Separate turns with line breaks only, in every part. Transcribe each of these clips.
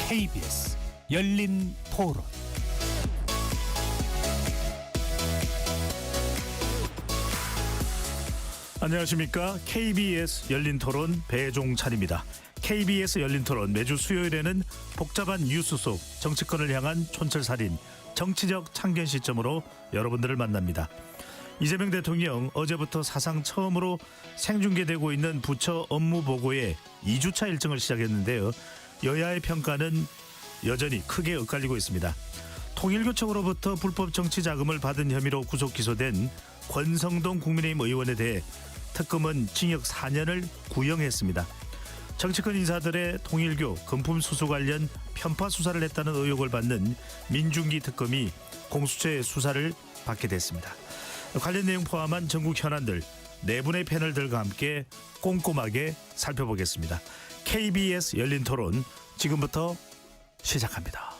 KBS 열린 토론. 안녕하십니까. KBS 열린 토론 배종찬입니다. KBS 열린 토론 매주 수요일에는 복잡한 뉴스 속 정치권을 향한 촌철살인, 정치적 참견 시점으로 여러분들을 만납니다. 이재명 대통령 어제부터 사상 처음으로 생중계되고 있는 부처 업무 보고의 2주차 일정을 시작했는데요. 여야의 평가는 여전히 크게 엇갈리고 있습니다. 통일교청으로부터 불법 정치 자금을 받은 혐의로 구속 기소된 권성동 국민의힘 의원에 대해 특검은 징역 4년을 구형했습니다. 정치권 인사들의 통일교 금품 수수 관련 편파 수사를 했다는 의혹을 받는 민중기 특검이 공수처의 수사를 받게 됐습니다. 관련 내용 포함한 전국 현안들 네 분의 패널들과 함께 꼼꼼하게 살펴보겠습니다. KBS 열린 토론 지금부터 시작합니다.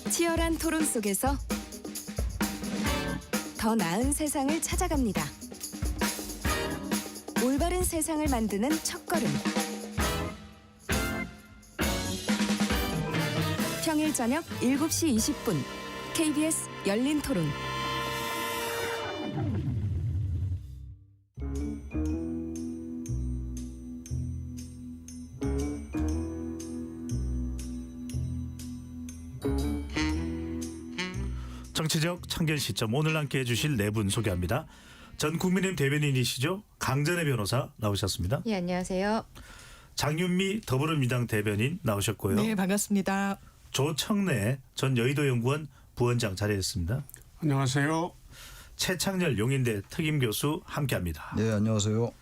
치열한 토론 속에서 더 나은 세상을 찾아갑니다. 올바른 세상을 만드는 첫걸음. 평일 저녁 7시 20분 KBS 열린 토론.
정치적 참견 시점, 오늘 함께 해주실 네 분 소개합니다. 전 국민의힘 대변인이시죠? 강전의 변호사 나오셨습니다.
예, 안녕하세요.
장윤미 더불어민주당 대변인 나오셨고요.
네, 반갑습니다.
조청래 전 여의도연구원 부원장 자리했습니다.
안녕하세요.
최창렬 용인대 특임교수 함께합니다.
네, 안녕하세요.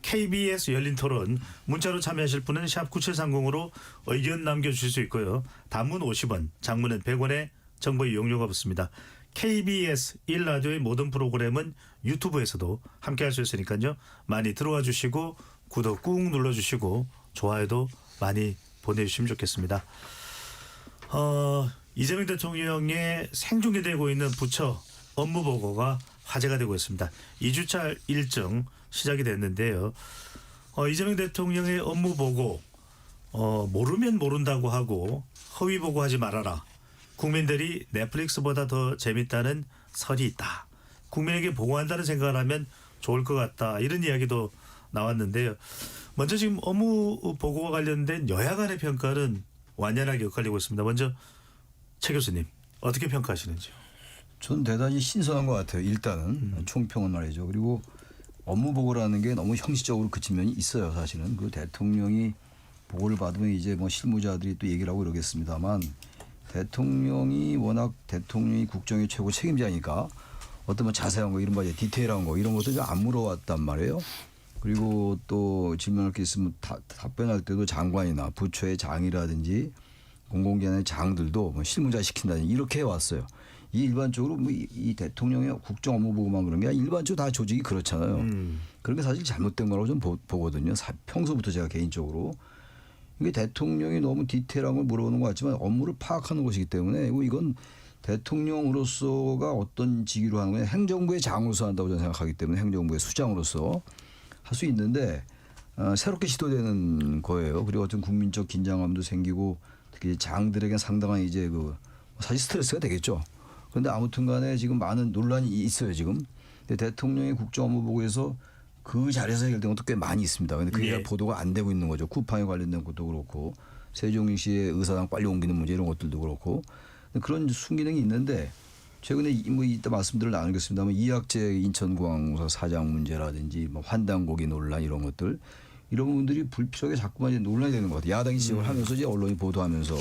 KBS 열린 토론 문자로 참여하실 분은 샵 9730으로 의견 남겨주실 수 있고요. 단문 50원, 장문은 100원의 정보 이용료가 붙습니다. KBS 1라디오의 모든 프로그램은 유튜브에서도 함께할 수 있으니까요. 많이 들어와 주시고 구독 꾹 눌러주시고 좋아요도 많이 보내주시면 좋겠습니다. 이재명 대통령의 생중계되고 있는 부처 업무보고가 화제가 되고 있습니다. 2주차 일정 시작이 됐는데요. 이재명 대통령의 업무보고 모르면 모른다고 하고 허위보고하지 말아라. 국민들이 넷플릭스보다 더 재밌다는 설이 있다. 국민에게 보고한다는 생각을 하면 좋을 것 같다. 이런 이야기도 나왔는데요. 먼저 지금 업무 보고와 관련된 여야 간의 평가는 완연하게 엇갈리고 있습니다. 먼저 최 교수님 어떻게 평가하시는지요?
전 대단히 신선한 것 같아요. 일단은 총평은 말이죠. 그리고 업무 보고라는 게 너무 형식적으로 그친 면이 있어요. 사실은 그 대통령이 보고를 받으면 이제 뭐 실무자들이 또 얘기를 하고 그러겠습니다만 대통령이 워낙 대통령이 국정의 최고 책임자니까 어떤 뭐 자세한 거 이른바 디테일한 거 이런 것도 안 물어왔단 말이에요. 그리고 또 질문할 게 있으면 답변할 때도 장관이나 부처의 장이라든지 공공기관의 장들도 뭐 실무자 시킨다든지 이렇게 해왔어요. 이 일반적으로 뭐 이 대통령의 국정 업무 보고만 그런 게 아니라 일반적으로 다 조직이 그렇잖아요. 그런 게 사실 잘못된 거라고 좀 보거든요. 평소부터 제가 개인적으로. 이게 대통령이 너무 디테일한 걸 물어보는 것 같지만 업무를 파악하는 것이기 때문에 이건 대통령으로서가 어떤 직위로 하는 거냐. 행정부의 장으로서 한다고 저는 생각하기 때문에 행정부의 수장으로서 할 수 있는데 새롭게 시도되는 거예요. 그리고 어떤 국민적 긴장감도 생기고 특히 장들에게 상당한 이제 그 사실 스트레스가 되겠죠. 그런데 아무튼 간에 지금 많은 논란이 있어요 지금. 근데 대통령의 국정 업무 보고에서 그 자리에서 해결된 것도 꽤 많이 있습니다. 그런데 그게
예.
보도가 안 되고 있는 거죠. 쿠팡에 관련된 것도 그렇고 세종시의 의사당 빨리 옮기는 문제 이런 것들도 그렇고 그런 순기능이 있는데 최근에 뭐 이따 말씀들을 나누겠습니다만 이학재 인천공항공사 사장 문제라든지 뭐 환단고기 논란 이런 것들 이런 부분들이 불필요하게 자꾸만 이제 논란이 되는 것 같아요. 야당이 지적을 하면서 이제 언론이 보도하면서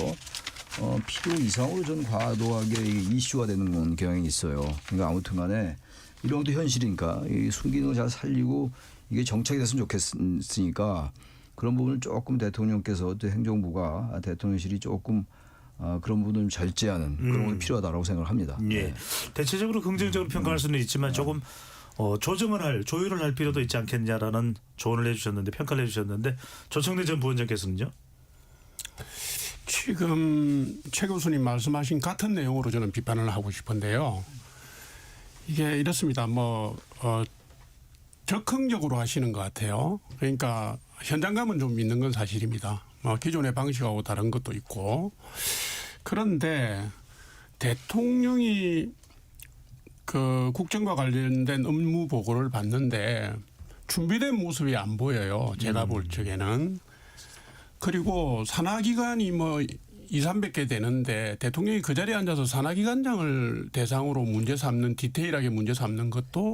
필요 이상으로 좀 과도하게 이슈화 되는 경향이 있어요. 그러니까 아무튼 간에 이런 것도 현실이니까 이 순기능을 잘 살리고 이게 정착이 됐으면 좋겠으니까 그런 부분을 조금 대통령께서 또 행정부가 대통령실이 조금 그런 부분을 절제하는 그런 것이 필요하다고 생각을 합니다.
예.
네.
대체적으로 긍정적으로 평가할 수는 있지만 조금 조율을 할 필요도 있지 않겠냐라는 조언을 해주셨는데 평가를 해주셨는데 조청래 전 부원장께서는요?
지금 최 교수님 말씀하신 같은 내용으로 저는 비판을 하고 싶은데요. 이게 이렇습니다. 적극적으로 하시는 것 같아요. 그러니까 현장감은 좀 있는 건 사실입니다. 기존의 방식하고 다른 것도 있고. 그런데 대통령이 그 국정과 관련된 업무 보고를 받는데 준비된 모습이 안 보여요. 제가 볼 적에는. 그리고 산하기관이 뭐 200~300개 되는데 대통령이 그 자리에 앉아서 산하기관장을 대상으로 문제 삼는, 디테일하게 문제 삼는 것도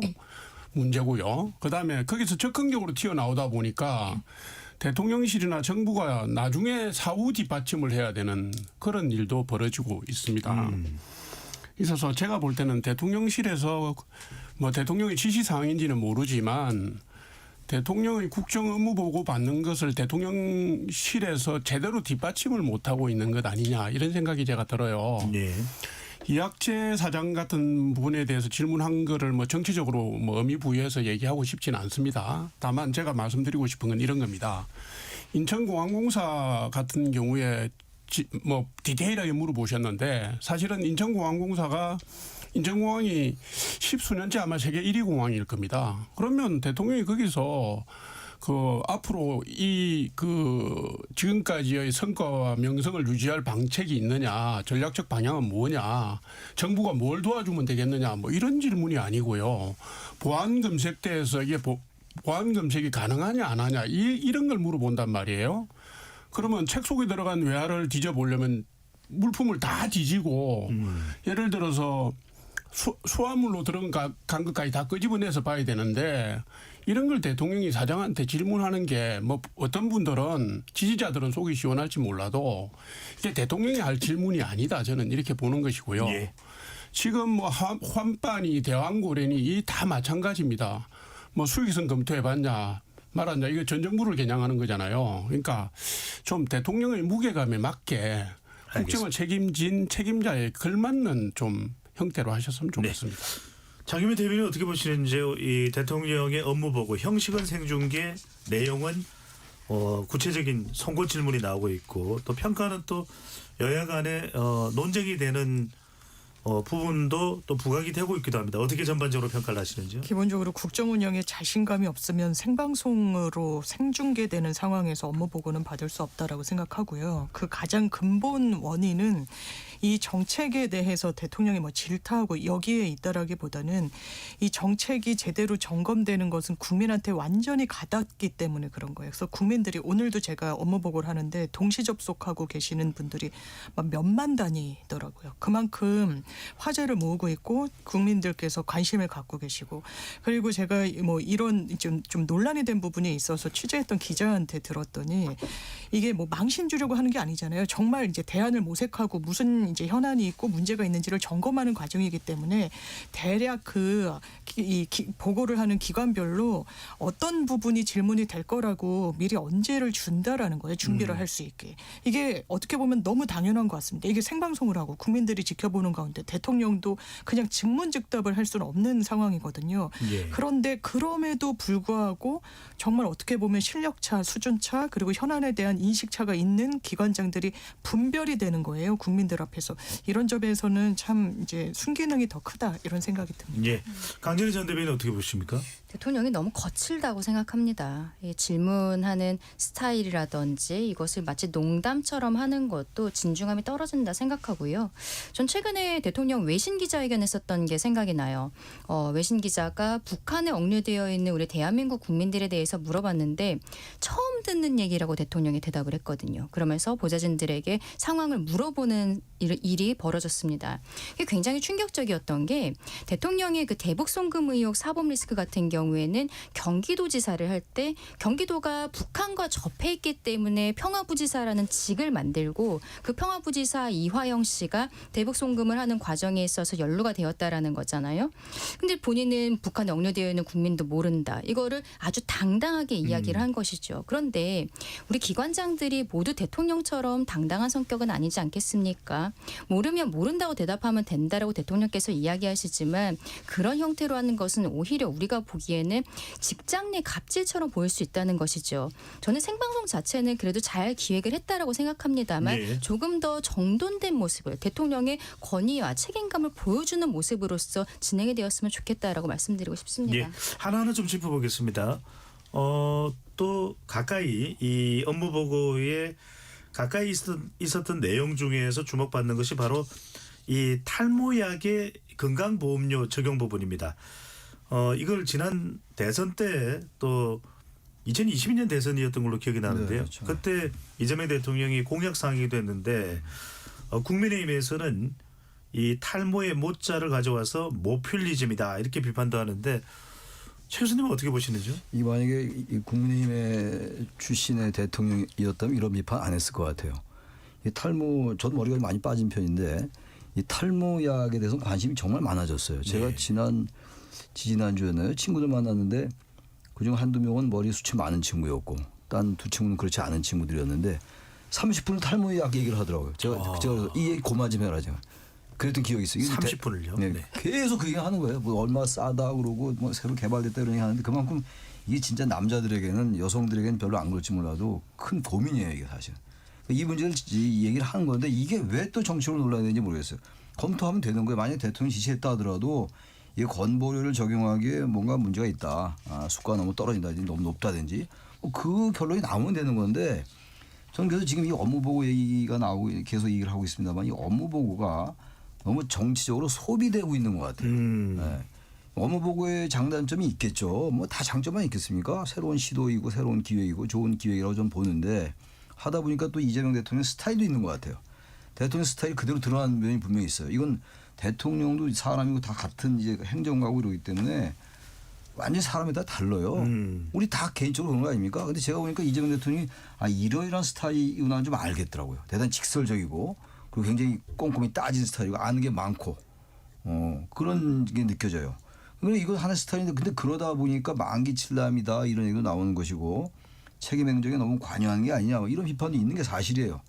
문제고요. 그다음에 거기서 적극적으로 튀어나오다 보니까 대통령실이나 정부가 나중에 사후 뒷받침을 해야 되는 그런 일도 벌어지고 있습니다. 있어서 제가 볼 때는 대통령실에서 뭐 대통령의 지시 사항인지는 모르지만 대통령의 국정 업무 보고 받는 것을 대통령실에서 제대로 뒷받침을 못하고 있는 것 아니냐, 이런 생각이 제가 들어요.
네.
이학재 사장 같은 부분에 대해서 질문한 거를 뭐 정치적으로 뭐 의미 부여해서 얘기하고 싶지는 않습니다. 다만 제가 말씀드리고 싶은 건 이런 겁니다. 인천공항공사 같은 경우에 뭐 디테일하게 물어보셨는데, 사실은 인천공항공사가 인천공항이 10수년째 아마 세계 1위 공항일 겁니다. 그러면 대통령이 거기서 그 앞으로 지금까지의 성과와 명성을 유지할 방책이 있느냐, 전략적 방향은 뭐냐, 정부가 뭘 도와주면 되겠느냐, 뭐 이런 질문이 아니고요. 보안 검색대에서 이게 보안 검색이 가능하냐 안 하냐 이런 걸 물어본단 말이에요. 그러면 책 속에 들어간 외화를 뒤져보려면 물품을 다 뒤지고 예를 들어서 수화물로 들어간 것까지 다 끄집어내서 봐야 되는데, 이런 걸 대통령이 사장한테 질문하는 게 뭐 어떤 분들은, 지지자들은 속이 시원할지 몰라도 이게 대통령이 할 질문이 아니다, 저는 이렇게 보는 것이고요.
예.
지금 뭐 환빤이 대왕고래니 이 다 마찬가지입니다. 뭐 수익성 검토해봤냐 말았냐, 이거 전 정부를 겨냥하는 거잖아요. 그러니까 좀 대통령의 무게감에 맞게 국정을 책임진 책임자에 걸맞는 좀 형태로 하셨으면 좋겠습니다.
네. 장유미 대변인 어떻게 보시는지요? 이 대통령의 업무 보고 형식은 생중계, 내용은 구체적인 선고 질문이 나오고 있고, 또 평가는 또 여야 간에 논쟁이 되는 부분도 또 부각이 되고 있기도 합니다. 어떻게 전반적으로 평가를 하시는지요?
기본적으로 국정 운영에 자신감이 없으면 생방송으로 생중계되는 상황에서 업무 보고는 받을 수 없다라고 생각하고요. 그 가장 근본 원인은 이 정책에 대해서 대통령이 뭐 질타하고 여기에 있다라기보다는 이 정책이 제대로 점검되는 것은 국민한테 완전히 가닿기 때문에 그런 거예요. 그래서 국민들이, 오늘도 제가 업무 보고를 하는데 동시 접속하고 계시는 분들이 막 몇만 단위더라고요. 그만큼 화제를 모으고 있고 국민들께서 관심을 갖고 계시고, 그리고 제가 뭐 이런 좀 논란이 된 부분이 있어서 취재했던 기자한테 들었더니, 이게 뭐 망신 주려고 하는 게 아니잖아요. 정말 이제 대안을 모색하고 무슨 이제 현안이 있고 문제가 있는지를 점검하는 과정이기 때문에 대략 보고를 하는 기관별로 어떤 부분이 질문이 될 거라고 미리 언제를 준다라는 거예요. 준비를 할 수 있게. 이게 어떻게 보면 너무 당연한 것 같습니다. 이게 생방송을 하고 국민들이 지켜보는 가운데 대통령도 그냥 즉문즉답을 할 수는 없는 상황이거든요.
예.
그런데 그럼에도 불구하고 정말 어떻게 보면 실력차, 수준차, 그리고 현안에 대한 인식차가 있는 기관장들이 분별이 되는 거예요. 국민들 앞에서. 이런 점에서는 참 이제 순기능이 더 크다, 이런 생각이 듭니다.
예. 강진희 전 대변인 어떻게 보십니까?
대통령이 너무 거칠다고 생각합니다. 이 질문하는 스타일이라든지 이것을 마치 농담처럼 하는 것도 진중함이 떨어진다 생각하고요. 전 최근에 대통령 외신 기자회견 했었던 게 생각이 나요. 외신 기자가 북한에 억류되어 있는 우리 대한민국 국민들에 대해서 물어봤는데 처음 듣는 얘기라고 대통령이 대답을 했거든요. 그러면서 보좌진들에게 상황을 물어보는 일이 벌어졌습니다. 이게 굉장히 충격적이었던 게, 대통령의 그 대북 송금 의혹 사법 리스크 같은 경우에는 경기도지사를 할 때 경기도가 북한과 접해 있기 때문에 평화부지사라는 직을 만들고, 그 평화부지사 이화영 씨가 대북 송금을 하는 과정에 있어서 연루가 되었다라는 거잖아요. 근데 본인은 북한에 억류되어 있는 국민도 모른다, 이거를 아주 당당하게 이야기를 한 것이죠. 그런데 우리 기관장들이 모두 대통령처럼 당당한 성격은 아니지 않겠습니까? 모르면 모른다고 대답하면 된다라고 대통령께서 이야기하시지만, 그런 형태로 하는 것은 오히려 우리가 보기에는 직장 내 갑질처럼 보일 수 있다는 것이죠. 저는 생방송 자체는 그래도 잘 기획을 했다라고 생각합니다만
네.
조금 더 정돈된 모습을, 대통령의 권위와 책임감을 보여주는 모습으로서 진행이 되었으면 좋겠다라고 말씀드리고 싶습니다.
예. 하나하나 좀 짚어보겠습니다. 또 가까이 이 업무 보고에 가까이 있었던 내용 중에서 주목받는 것이 바로 이 탈모약의 건강보험료 적용 부분입니다. 이걸 지난 대선 때 또 2022년 대선이었던 걸로 기억이 나는데요.
네, 그렇죠.
그때 이재명 대통령이 공약사항이 됐는데 국민의힘에서는 이 탈모의 모자를 가져와서 모퓰리즘이다 이렇게 비판도 하는데 최 교수님은 어떻게 보시는지요?
이 만약에 이 국민의힘의 출신의 대통령이었다면 이런 비판 안 했을 것 같아요. 이 탈모 저도 머리가 많이 빠진 편인데 이 탈모약에 대해서 관심이 정말 많아졌어요. 제가
네.
지난주에는 친구들 만났는데 그중 한두 명은 머리 숱이 많은 친구였고 딴 두 친구는 그렇지 않은 친구들이었는데 30분을 탈모약 얘기를 하더라고요. 제가 이 얘기 고마 좀 해라 제가. 그랬던 기억이 있어요.
30분을요?
네.
네.
계속 그 얘기 하는 거예요. 뭐 얼마 싸다 그러고 뭐 새로 개발됐다 이런 얘기 하는데 그만큼 이게 진짜 남자들에게는 여성들에게는 별로 안 그럴지 몰라도 큰 고민이에요 이게 사실. 이 문제를 이 얘기를 하는 건데 이게 왜 또 정치로 논란이 되는지 모르겠어요. 검토하면 되는 거예요. 만약 대통령이 지시했다 하더라도 이 건보료를 적용하기에 뭔가 문제가 있다. 수가가 너무 떨어진다든지 너무 높다든지 그 결론이 나오면 되는 건데 저는 그래서 지금 이 업무보고 얘기가 나오고 계속 얘기를 하고 있습니다만 이 업무보고가 너무 정치적으로 소비되고 있는 것 같아요. 네. 업무보고의 장단점이 있겠죠. 뭐 다 장점만 있겠습니까? 새로운 시도이고 새로운 기획이고 좋은 기획이라고 좀 보는데 하다 보니까 또 이재명 대통령 스타일도 있는 것 같아요. 대통령 스타일 그대로 드러나는 면이 분명히 있어요. 이건 대통령도 사람이고 다 같은 이제 행정가고 이러기 때문에 완전히 사람이 다 달라요. 우리 다 개인적으로 그런 거 아닙니까? 근데 제가 보니까 이재명 대통령이 이러이러한 스타일이구나 좀 알겠더라고요. 대단히 직설적이고 그리고 굉장히 꼼꼼히 따진 스타일이고 아는 게 많고 그런 게 느껴져요. 그런데 이거 하나의 스타일인데 근데 그러다 보니까 만기칠남이다 이런 얘기도 나오는 것이고 책임 행정에 너무 관여하는 게 아니냐 이런 비판도 있는 게 사실이에요.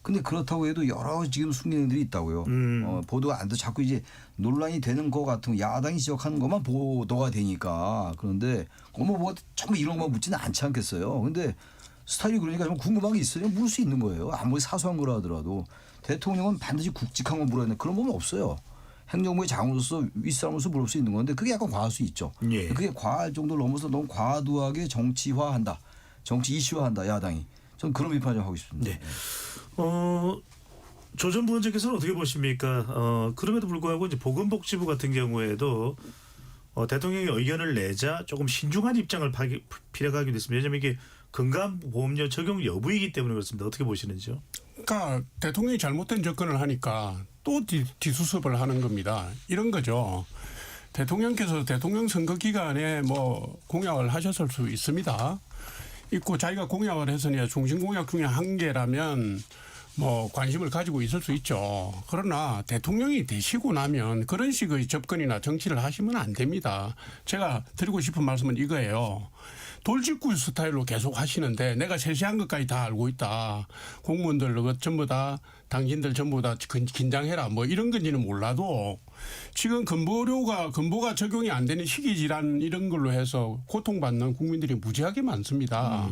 근데 그렇다고 해도 여러 지금 숨기는 일들이 있다고요. 보도가 안 돼. 자꾸 이제 논란이 되는 거 같은 거 야당이 지적하는 것만 보도가 되니까. 그런데 업무보고가 전부 이런 것만 묻지는 않지 않겠어요. 근데 스타일이 그러니까 좀 궁금한 게 있어요. 물을 수 있는 거예요. 아무리 사소한 거라 하더라도. 대통령은 반드시 굵직한 거 물어야 되는데 그런 부분은 없어요. 행정부의 장으로서 윗사람으로서 물을 수 있는 건데 그게 약간 과할 수 있죠.
예.
그게 과할 정도를 넘어서 너무 과도하게 정치화한다. 정치 이슈화한다. 야당이. 저는 그런 비판을 하고 싶습니다.
네. 조 전 부원장께서는 어떻게 보십니까? 그럼에도 불구하고 이제 보건복지부 같은 경우에도 대통령이 의견을 내자 조금 신중한 입장을 피력하기도 했습니다. 왜냐하면 이게 건강보험료 적용 여부이기 때문에 그렇습니다. 어떻게 보시는지요?
그러니까 대통령이 잘못된 접근을 하니까 또 뒤수습을 하는 겁니다. 이런 거죠. 대통령께서 대통령 선거 기간에 뭐 공약을 하셨을 수 있습니다. 있고 자기가 공약을 했으니 중심 공약 중에 한 개라면 뭐 관심을 가지고 있을 수 있죠. 그러나 대통령이 되시고 나면 그런 식의 접근이나 정치를 하시면 안 됩니다. 제가 드리고 싶은 말씀은 이거예요. 돌직구 스타일로 계속 하시는데 내가 세세한 것까지 다 알고 있다. 공무원들 전부 다 당신들 전부 다 긴장해라. 뭐 이런 건지는 몰라도 지금 건보가 적용이 안 되는 식이질환 이런 걸로 해서 고통받는 국민들이 무지하게 많습니다.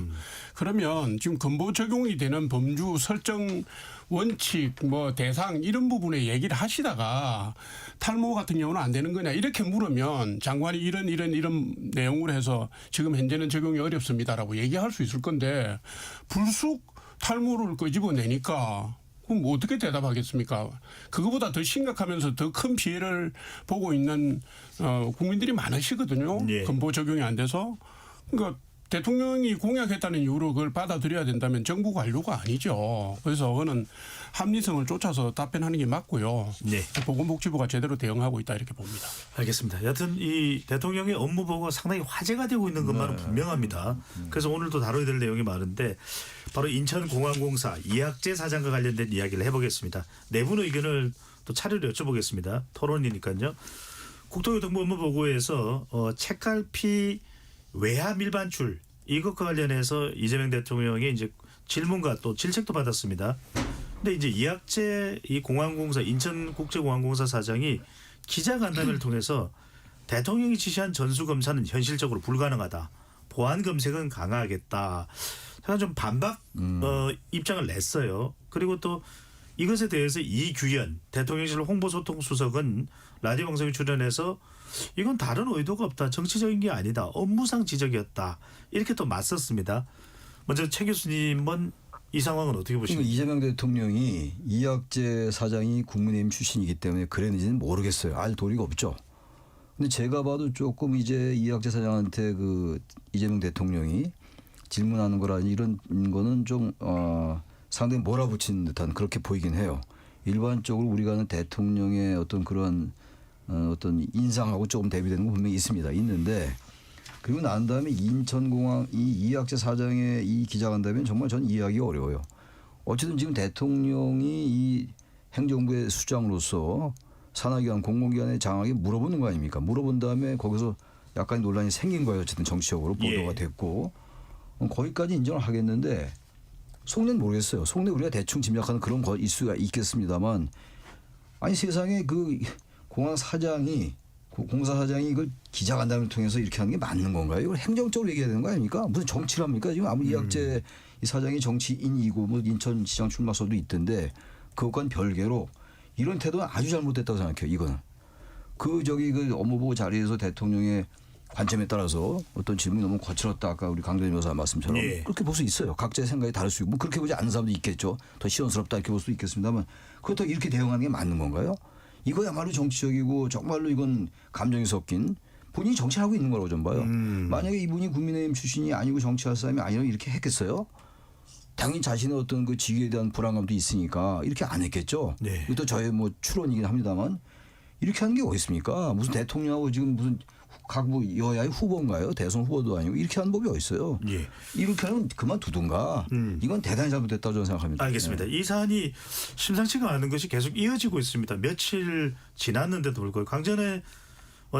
그러면 지금 건보 적용이 되는 범주 설정 원칙 뭐 대상 이런 부분에 얘기를 하시다가 탈모 같은 경우는 안 되는 거냐 이렇게 물으면 장관이 이런 내용으로 해서 지금 현재는 적용이 어렵습니다라고 얘기할 수 있을 건데 불쑥 탈모를 끄집어내니까 그럼 뭐 어떻게 대답하겠습니까? 그거보다 더 심각하면서 더 큰 피해를 보고 있는 국민들이 많으시거든요.
예.
건보 적용이 안 돼서. 그러니까 대통령이 공약했다는 이유로 그걸 받아들여야 된다면 정부 관료가 아니죠. 그래서 그거는 합리성을 쫓아서 답변하는 게 맞고요.
네.
보건복지부가 제대로 대응하고 있다 이렇게 봅니다.
알겠습니다. 여하튼 이 대통령의 업무 보고가 상당히 화제가 되고 있는 것만은 분명합니다. 그래서 오늘도 다뤄야 될 내용이 많은데 바로 인천공항공사 이학재 사장과 관련된 이야기를 해보겠습니다. 내분 의견을 또 차례로 여쭤보겠습니다. 토론이니까요. 국토교통부 업무 보고에서 책갈피 외화 밀반출 이것과 관련해서 이재명 대통령이 이제 질문과 또 질책도 받았습니다. 근데 이제 이학재 이 공항공사 인천국제공항공사 사장이 기자간담회를 통해서 대통령이 지시한 전수검사는 현실적으로 불가능하다. 보안 검색은 강화하겠다. 제가 좀 반박 입장을 냈어요. 그리고 또 이것에 대해서 이규현 대통령실 홍보소통수석은 라디오 방송에 출연해서 이건 다른 의도가 없다. 정치적인 게 아니다. 업무상 지적이었다. 이렇게 또 맞섰습니다. 먼저 최 교수님은 이 상황은 어떻게
그러니까
보십니까?
이재명 대통령이 이학재 사장이 국민의힘 출신이기 때문에 그랬는지는 모르겠어요. 알 도리가 없죠. 근데 제가 봐도 조금 이제 이학재 사장한테 그 이재명 대통령이 질문하는 거라니 이런 거는 좀 상당히 몰아붙이는 듯한 그렇게 보이긴 해요. 일반적으로 우리가 아는 대통령의 어떤 그런 어떤 인상하고 조금 대비되는 거 분명히 있는데 그리고 난 다음에 인천공항 이 이학재 사장의 이 기자간담회는 정말 전 이해하기가 어려워요. 어쨌든 지금 대통령이 이 행정부의 수장으로서 산하기관 공공기관의 장악에 물어보는 거 아닙니까? 물어본 다음에 거기서 약간 논란이 생긴 거예요. 어쨌든 정치적으로 보도가
예.
됐고 거기까지 인정을 하겠는데 속내는 모르겠어요. 속내 우리가 대충 짐작하는 그런 거 이슈가 있겠습니다만 아니 세상에 그 공항 사장이 공사 사장이 이걸 기자간담회를 통해서 이렇게 하는 게 맞는 건가요? 이걸 행정적으로 얘기해야 되는 거 아닙니까? 무슨 정치를 합니까? 지금 아무리 이학재 이 사장이 정치인이고 뭐 인천시장 출마설도 있던데 그것과는 별개로 이런 태도는 아주 잘못됐다고 생각해요. 이거는 그 업무보고 자리에서 대통령의 관점에 따라서 어떤 질문이 너무 거칠었다. 아까 우리 강대현 여사 말씀처럼
예.
그렇게 볼 수 있어요. 각자의 생각이 다를 수 있고 뭐 그렇게 보지 않는 사람도 있겠죠. 더 시원스럽다 이렇게 볼 수도 있겠습니다만 그렇다고 이렇게 대응하는 게 맞는 건가요? 이거야말로 정치적이고 정말로 이건 감정이 섞인 본인이 정치하고 있는 거라고 좀 봐요. 만약에 이분이 국민의힘 출신이 아니고 정치할 사람이 아니라면 이렇게 했겠어요? 당연히 자신의 어떤 그 직위에 대한 불안감도 있으니까 이렇게 안 했겠죠.
네.
이것도 저의 뭐 추론이긴 합니다만 이렇게 하는 게 어디 있습니까? 무슨 대통령하고 지금 무슨 각 뭐 여야의 후보인가요? 대선 후보도 아니고 이렇게 하는 법이 어디 있어요?
예.
이렇게 하면 그만두든가. 이건 대단히 잘못됐다고 저는 생각합니다.
알겠습니다. 이 사안이 심상치가 않은 것이 계속 이어지고 있습니다. 며칠 지났는데도 불구하고 강전의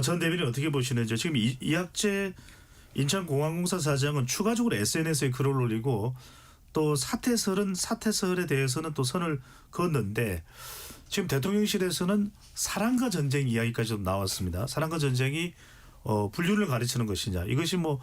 전 대변인 어떻게 보시는지 지금 이학재 인천공항공사 사장은 추가적으로 SNS에 글을 올리고 또 사퇴설에 대해서는 또 선을 그었는데 지금 대통령실에서는 사랑과 전쟁 이야기까지도 나왔습니다. 사랑과 전쟁이 분류를 가르치는 것이냐 이것이 뭐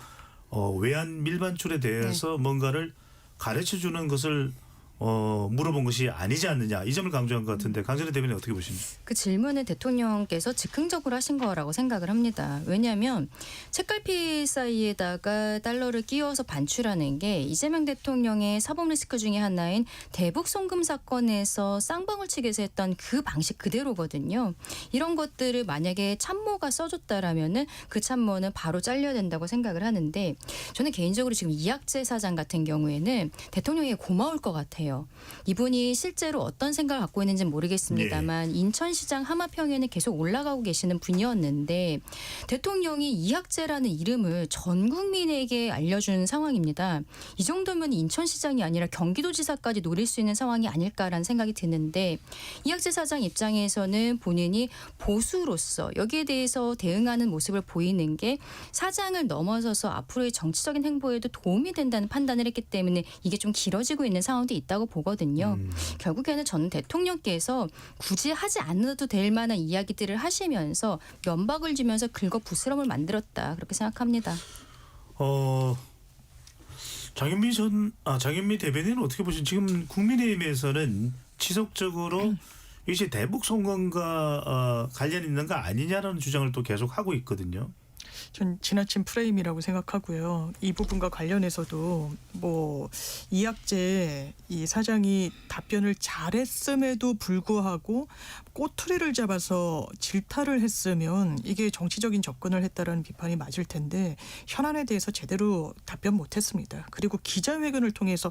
외환 밀반출에 대해서 뭔가를 가르쳐주는 것을 물어본 것이 아니지 않느냐 이 점을 강조한 것 같은데 강전의 대변인 어떻게 보십니까?
그 질문을 대통령께서 즉흥적으로 하신 거라고 생각을 합니다. 왜냐하면 책갈피 사이에다가 달러를 끼워서 반출하는 게 이재명 대통령의 사법 리스크 중에 하나인 대북 송금 사건에서 쌍방울 측에서 했던 그 방식 그대로거든요. 이런 것들을 만약에 참모가 써줬다라면은 그 참모는 바로 잘려야 된다고 생각을 하는데 저는 개인적으로 지금 이학재 사장 같은 경우에는 대통령이 고마울 것 같아요. 이분이 실제로 어떤 생각을 갖고 있는지는 모르겠습니다만 인천시장 하마평에는 계속 올라가고 계시는 분이었는데 대통령이 이학재라는 이름을 전 국민에게 알려준 상황입니다. 이 정도면 인천시장이 아니라 경기도지사까지 노릴 수 있는 상황이 아닐까라는 생각이 드는데 이학재 사장 입장에서는 본인이 보수로서 여기에 대해서 대응하는 모습을 보이는 게 사장을 넘어서서 앞으로의 정치적인 행보에도 도움이 된다는 판단을 했기 때문에 이게 좀 길어지고 있는 상황도 있다고 보거든요. 결국에는 저는 대통령께서 굳이 하지 않아도 될 만한 이야기들을 하시면서 면박을 주면서 긁어 부스럼을 만들었다 그렇게 생각합니다.
장현미 대변인은 어떻게 보시는 지금 국민의힘에서는 지속적으로 이것이 대북 송금과 관련 있는 거 아니냐라는 주장을 또 계속 하고 있거든요.
전 지나친 프레임이라고 생각하고요. 이 부분과 관련해서도 뭐 이학재 이 사장이 답변을 잘했음에도 불구하고 꼬투리를 잡아서 질타를 했으면 이게 정치적인 접근을 했다라는 비판이 맞을 텐데 현안에 대해서 제대로 답변 못했습니다. 그리고 기자회견을 통해서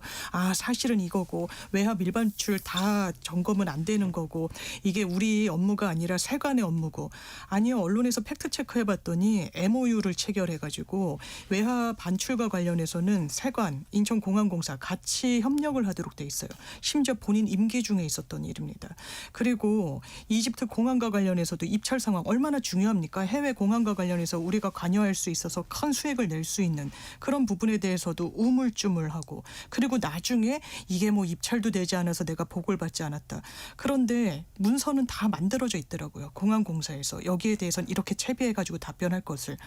사실은 이거고 외화 밀반출 다 점검은 안 되는 거고 이게 우리 업무가 아니라 세관의 업무고 아니요 언론에서 팩트 체크해봤더니 MOU를 체결해가지고 외화 반출과 관련해서는 세관, 인천공항공사 같이 협력을 하도록 돼 있어요. 심지어 본인 임기 중에 있었던 일입니다. 그리고 이집트 공항과 관련해서도 입찰 상황 얼마나 중요합니까? 해외 공항과 관련해서 우리가 관여할 수 있어서 큰 수익을 낼 수 있는 그런 부분에 대해서도 우물쭈물하고 그리고 나중에 이게 뭐 입찰도 되지 않아서 내가 보고를 받지 않았다. 그런데 문서는 다 만들어져 있더라고요. 공항공사에서 여기에 대해서는 이렇게 채비해가지고 답변할 것을.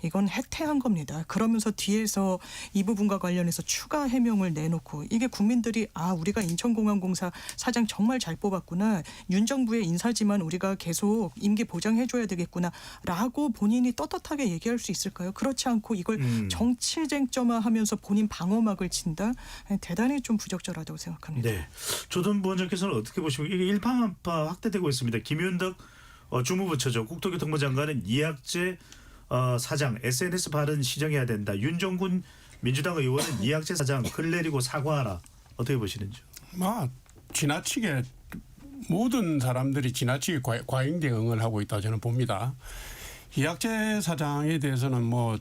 이건 해태한 겁니다. 그러면서 뒤에서 이 부분과 관련해서 추가 해명을 내놓고 이게 국민들이 우리가 인천공항공사 사장 정말 잘 뽑았구나. 윤 정부의 인사지만 우리가 계속 임기 보장해줘야 되겠구나라고 본인이 떳떳하게 얘기할 수 있을까요? 그렇지 않고 이걸 정치 쟁점화하면서 본인 방어막을 친다. 대단히 좀 부적절하다고 생각합니다.
네. 조던 부원장께서는 어떻게 보시면 이게 일파만파 확대되고 있습니다. 김윤덕 주무부처장 국토교통부 장관은 이학재 사장 SNS 발언 시정해야 된다. 윤종군 민주당 의원은 이학재 사장 글 내리고 사과하라. 어떻게 보시는지요?
지나치게 모든 사람들이 지나치게 과잉 대응을 하고 있다 저는 봅니다. 이학재 사장에 대해서는 뭐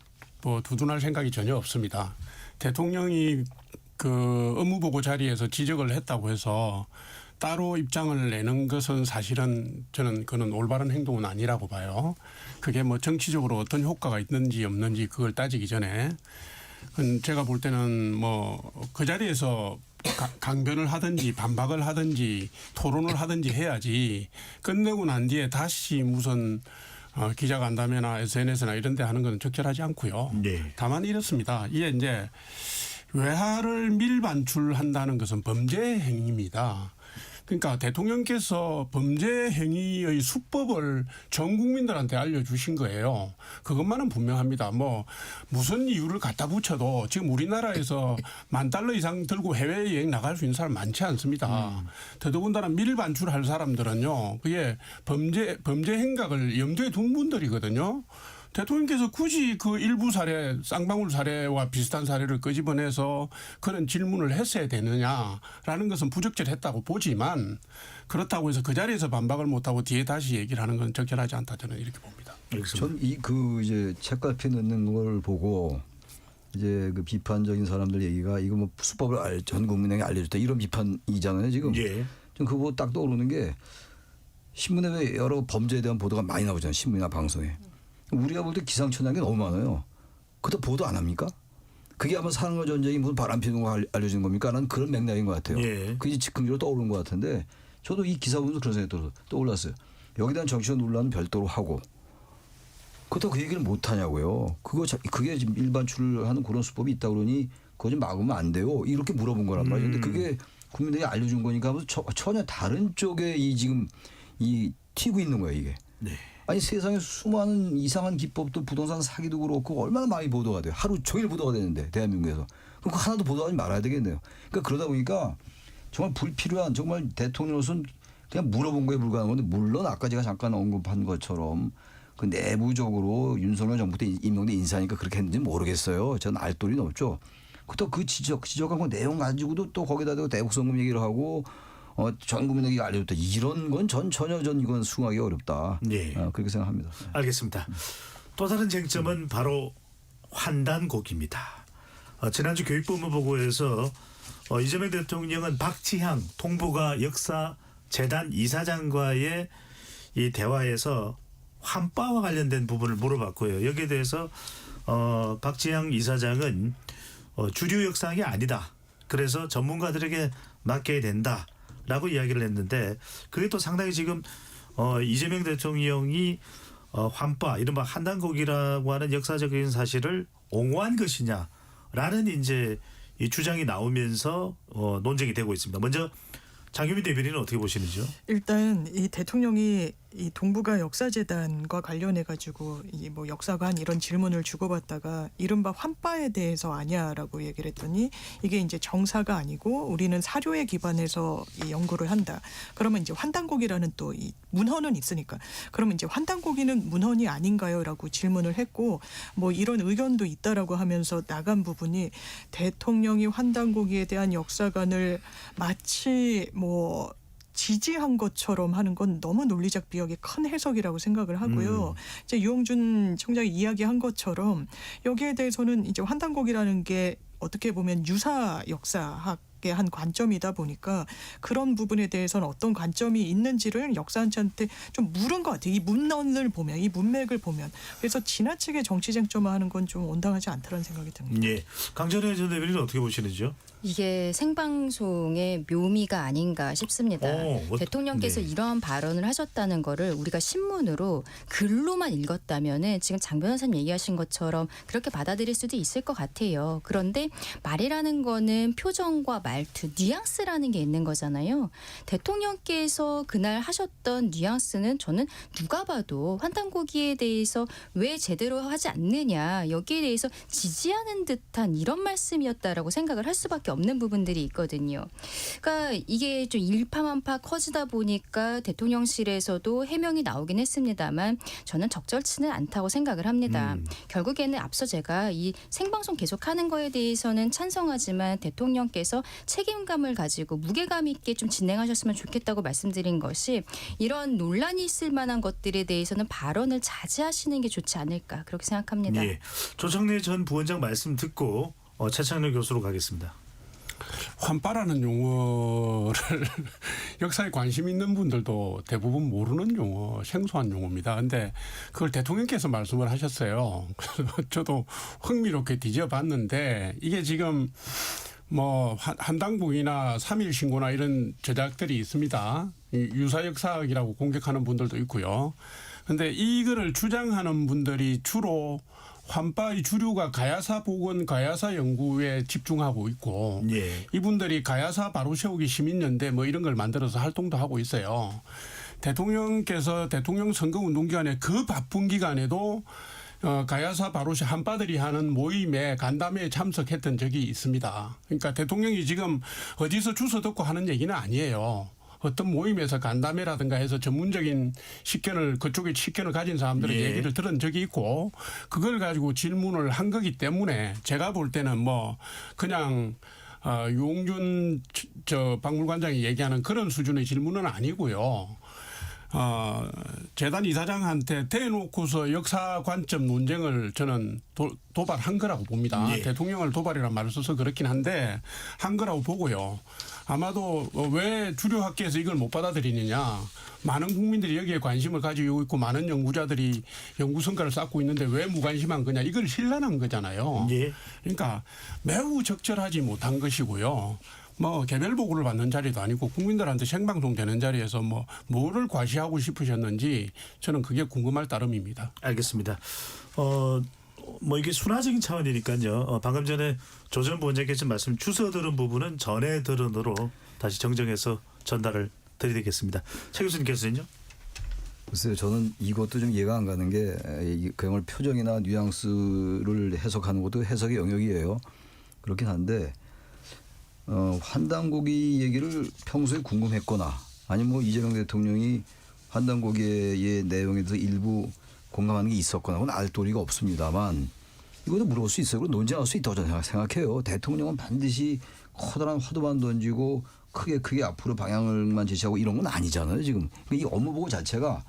두둔할 생각이 전혀 없습니다. 대통령이 그 업무보고 자리에서 지적을 했다고 해서 따로 입장을 내는 것은 사실은 저는 그는 올바른 행동은 아니라고 봐요. 그게 뭐 정치적으로 어떤 효과가 있는지 없는지 그걸 따지기 전에 제가 볼 때는 뭐 그 자리에서 강변을 하든지 반박을 하든지 토론을 하든지 해야지 끝내고 난 뒤에 다시 무슨 기자간담회나 SNS나 이런 데 하는 건 적절하지 않고요.
네.
다만 이렇습니다. 이게 이제 외화를 밀반출한다는 것은 범죄 행위입니다. 그러니까 대통령께서 범죄 행위의 수법을 전 국민들한테 알려주신 거예요. 그것만은 분명합니다. 뭐 무슨 이유를 갖다 붙여도 지금 우리나라에서 $10,000 이상 들고 해외여행 나갈 수 있는 사람 많지 않습니다. 더더군다나 밀반출할 사람들은요. 그게 범죄 행각을 염두에 둔 분들이거든요. 대통령께서 굳이 그 일부 사례, 쌍방울 사례와 비슷한 사례를 끄집어내서 그런 질문을 했어야 되느냐라는 것은 부적절했다고 보지만 그렇다고 해서 그 자리에서 반박을 못하고 뒤에 다시 얘기를 하는 건 적절하지 않다 저는 이렇게 봅니다.
전 이제 책갈피 넣는 걸 보고 이제 그 비판적인 사람들 얘기가 이거 뭐 수법을 전 국민에게 알려줬다 이런 비판이잖아요 지금.
예.
좀 그거 딱 떠오르는 게 신문에 왜 여러 범죄에 대한 보도가 많이 나오잖아요 신문이나 방송에. 우리가 볼 때 기상천외한 게 너무 많아요. 그것도 보도 안 합니까? 그게 아마 산업 전쟁이 무슨 바람 피는 거 알려주는 겁니까? 라는 그런 맥락인 것 같아요.
예.
그게 즉흥적으로 떠오르는 것 같은데 저도 이 기사 보면서 그런 생각이 떠올랐어요. 여기에 대한 정치적 논란은 별도로 하고 그렇다고 그 얘기를 못 하냐고요. 그게 지금 일반출을 하는 그런 수법이 있다 그러니 그거 좀 막으면 안 돼요. 이렇게 물어본 거란 말이에요. 근데 그게 국민들이 알려준 거니까 전혀 다른 쪽에 지금 튀고 있는 거예요 이게.
네.
아니 세상에 수많은 이상한 기법도 부동산 사기도 그렇고 얼마나 많이 보도가 돼요. 하루 종일 보도가 되는데 대한민국에서. 그럼 하나도 보도하지 말아야 되겠네요. 그러니까 그러다 보니까 정말 불필요한 정말 대통령으로서는 그냥 물어본 거에 불과한 건데 물론 아까 제가 잠깐 언급한 것처럼 그 내부적으로 윤석열 정부 때 임명된 인사니까 그렇게 했는지 모르겠어요. 저는 알 도리는 없죠. 또 그 지적한 거 내용 가지고도 또 거기다 대고 대북송금 얘기를 하고 전 국민에게 알려줬다. 이런 건 전혀 이건 수긍하기 어렵다.
네.
그렇게 생각합니다.
알겠습니다. 또 다른 쟁점은 바로 환단곡입니다. 지난주 교육부문 보고에서 이재명 대통령은 박지향 통보가 역사재단 이사장과의 이 대화에서 환빠와 관련된 부분을 물어봤고요. 여기에 대해서 박지향 이사장은 주류 역사학이 아니다. 그래서 전문가들에게 맡겨야 된다라고 이야기를 했는데 그게 또 상당히 지금 이재명 대통령이 환빠 이른바 한단곡이라고 하는 역사적인 사실을 옹호한 것이냐라는 이제 이 주장이 나오면서 논쟁이 되고 있습니다. 먼저 장유민 대변인은 어떻게 보시는지요?
일단 이 대통령이 이 동북아 역사재단과 관련해 가지고 이 뭐 역사관 이런 질문을 주고받다가 이른바 환빠에 대해서 아냐라고 얘기를 했더니 이게 이제 정사가 아니고 우리는 사료에 기반해서 이 연구를 한다. 그러면 이제 환단곡이라는 또 이 문헌은 있으니까 그러면 이제 환단곡이는 문헌이 아닌가요?라고 질문을 했고 뭐 이런 의견도 있다라고 하면서 나간 부분이 대통령이 환단곡에 대한 역사관을 마치 뭐 지지한 것처럼 하는 건 너무 논리적 비약의 큰 해석이라고 생각을 하고요. 이제 유홍준 청장이 이야기한 것처럼 여기에 대해서는 이제 환단곡이라는 게 어떻게 보면 유사 역사학의 한 관점이다 보니까 그런 부분에 대해서는 어떤 관점이 있는지를 역사한테 좀 물은 것 같아요. 이 문헌을 보면, 이 문맥을 보면. 그래서 지나치게 정치 쟁점화하는 건 좀 온당하지 않다는 생각이 듭니다.
예. 강전혜 전 대변인은 어떻게 보시는지요?
이게 생방송의 묘미가 아닌가 싶습니다. 대통령께서
네.
이러한 발언을 하셨다는 거를 우리가 신문으로 글로만 읽었다면은 지금 장 변호사님 얘기하신 것처럼 그렇게 받아들일 수도 있을 것 같아요. 그런데 말이라는 거는 표정과 말투, 뉘앙스라는 게 있는 거잖아요. 대통령께서 그날 하셨던 뉘앙스는 저는 누가 봐도 환단고기에 대해서 왜 제대로 하지 않느냐, 여기에 대해서 지지하는 듯한 이런 말씀이었다라고 생각을 할 수밖에 없는 부분들이 있거든요. 그러니까 이게 좀 일파만파 커지다 보니까 대통령실에서도 해명이 나오긴 했습니다만 저는 적절치는 않다고 생각을 합니다. 결국에는 앞서 제가 이 생방송 계속하는 거에 대해서는 찬성하지만 대통령께서 책임감을 가지고 무게감 있게 좀 진행하셨으면 좋겠다고 말씀드린 것이 이런 논란이 있을 만한 것들에 대해서는 발언을 자제하시는 게 좋지 않을까 그렇게 생각합니다.
예. 조정래 전 부원장 말씀 듣고 최창렬 교수로 가겠습니다.
환빠라는 용어를 역사에 관심 있는 분들도 대부분 모르는 용어, 생소한 용어입니다. 근데 그걸 대통령께서 말씀을 하셨어요. 그래서 저도 흥미롭게 뒤져봤는데 이게 지금 뭐 한당북이나 3.1 신고나 이런 저작들이 있습니다. 유사역사학이라고 공격하는 분들도 있고요. 근데 이거를 주장하는 분들이 주로 환빠의 주류가 가야사 복원, 가야사 연구에 집중하고 있고
예.
이분들이 가야사 바로 세우기 시민연대 뭐 이런 걸 만들어서 활동도 하고 있어요. 대통령께서 대통령 선거운동 기간에 그 바쁜 기간에도 가야사 바로시 한빠들이 하는 모임에 간담회에 참석했던 적이 있습니다. 그러니까 대통령이 지금 어디서 주워 듣고 하는 얘기는 아니에요. 어떤 모임에서 간담회라든가 해서 전문적인 식견을 그쪽에 식견을 가진 사람들의
예.
얘기를 들은 적이 있고 그걸 가지고 질문을 한 거기 때문에 제가 볼 때는 뭐 그냥 유홍준 박물관장이 얘기하는 그런 수준의 질문은 아니고요. 재단 이사장한테 대놓고서 역사 관점 논쟁을 저는 도발한 거라고 봅니다.
예.
대통령을 도발이라는 말을 써서 그렇긴 한데 한 거라고 보고요. 아마도 왜 주류 학계에서 이걸 못 받아들이느냐. 많은 국민들이 여기에 관심을 가지고 있고 많은 연구자들이 연구 성과를 쌓고 있는데 왜 무관심한 거냐. 이걸 힐난한 거잖아요.
예.
그러니까 매우 적절하지 못한 것이고요. 뭐 개별 보고를 받는 자리도 아니고 국민들한테 생방송 되는 자리에서 뭐를 과시하고 싶으셨는지 저는 그게 궁금할 따름입니다.
알겠습니다. 뭐 이게 순화적인 차원이니까요. 방금 전에 조 전 부원장께서 말씀 주워 들은 부분은 전에 들은으로 다시 정정해서 전달을 드리겠습니다. 최 교수님께서는요?
글쎄요, 저는 이것도 좀 이해가 안 가는 게 그야말로 표정이나 뉘앙스를 해석하는 것도 해석의 영역이에요. 그렇긴 한데 환단고기 얘기를 평소에 궁금했거나 아니면 뭐 이재명 대통령이 환단고기의 내용에 대해서 일부 공감하는 게 있었거나 그건 알 도리가 없습니다만 이것도 물어볼 수 있어요. 그리고 논쟁할 수 있다고 저는 생각해요. 대통령은 반드시 커다란 화두만 던지고 크게 앞으로 방향을만 제시하고 이런 건 아니잖아요. 지금 이 업무 보고 자체가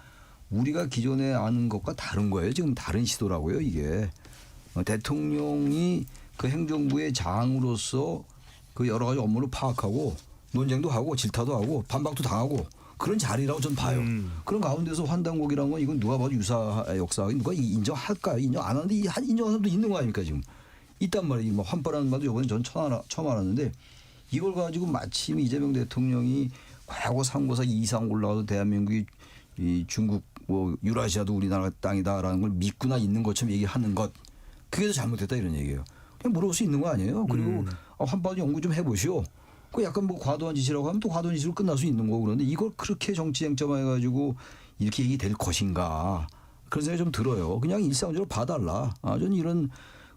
우리가 기존에 아는 것과 다른 거예요. 지금 다른 시도라고요. 이게 대통령이 그 행정부의 장으로서 그 여러 가지 업무를 파악하고 논쟁도 하고 질타도 하고 반박도 당하고 그런 자리라고 저는 봐요. 그런 가운데서 환단곡이라는 건 이건 누가 봐도 유사 역사학이 누가 인정할까요? 인정 안 하는데 인정하는 사람도 있는 거 아닙니까 지금. 있단 말이에요. 뭐 환빠라는 말도 이번에 전 처음 알았는데 이걸 가지고 마침 이재명 대통령이 과거 상고사 이상 올라가도 대한민국이 이 중국 뭐 유라시아도 우리나라 땅이다라는 걸 믿구나 있는 것처럼 얘기하는 것 그게 더 잘못됐다 이런 얘기예요. 그냥 물어볼 수 있는 거 아니에요. 그리고 환빠도 연구 좀 해보시오. 그 약간 뭐 과도한 지시라고 하면 또 과도한 지시로 끝날 수 있는 거고 그런데 이걸 그렇게 정치 쟁점화해가지고 이렇게 얘기될 것인가 그런 생각이 좀 들어요. 그냥 일상적으로 봐달라. 저는 이런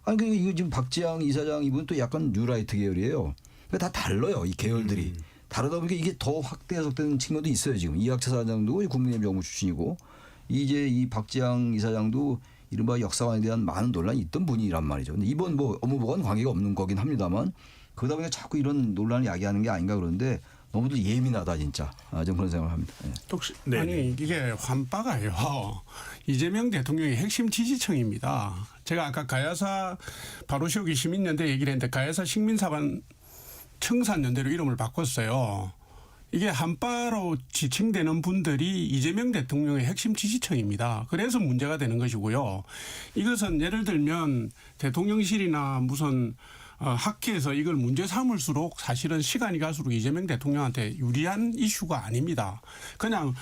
아니 이거 지금 박지양 이사장 이분 또 약간 뉴라이트 계열이에요. 그러니까 다 달라요 이 계열들이. 다르다 보니까 이게 더 확대 해석되는 측면도 있어요 지금. 이학철 사장도 국민의힘 정부 출신이고 이제 이 박지양 이사장도 이른바 역사관에 대한 많은 논란이 있던 분이란 말이죠. 근데 이번 뭐 업무보고는 관계가 없는 거긴 합니다만 그러다 보니까 자꾸 이런 논란을 야기하는 게 아닌가 그러는데 너무들 예민하다 진짜. 좀 그런 생각을 합니다. 네.
혹시 네.
아니 이게 환빠가요. 이재명 대통령의 핵심 지지층입니다. 제가 아까 가야사 바로 세우기 시민연대 얘기를 했는데 가야사 식민사관 청산연대로 이름을 바꿨어요. 이게 환빠로 지칭되는 분들이 이재명 대통령의 핵심 지지층입니다. 그래서 문제가 되는 것이고요. 이것은 예를 들면 대통령실이나 무슨 학회에서 이걸 문제 삼을수록 사실은 시간이 갈수록 이재명 대통령한테 유리한 이슈가 아닙니다. 그냥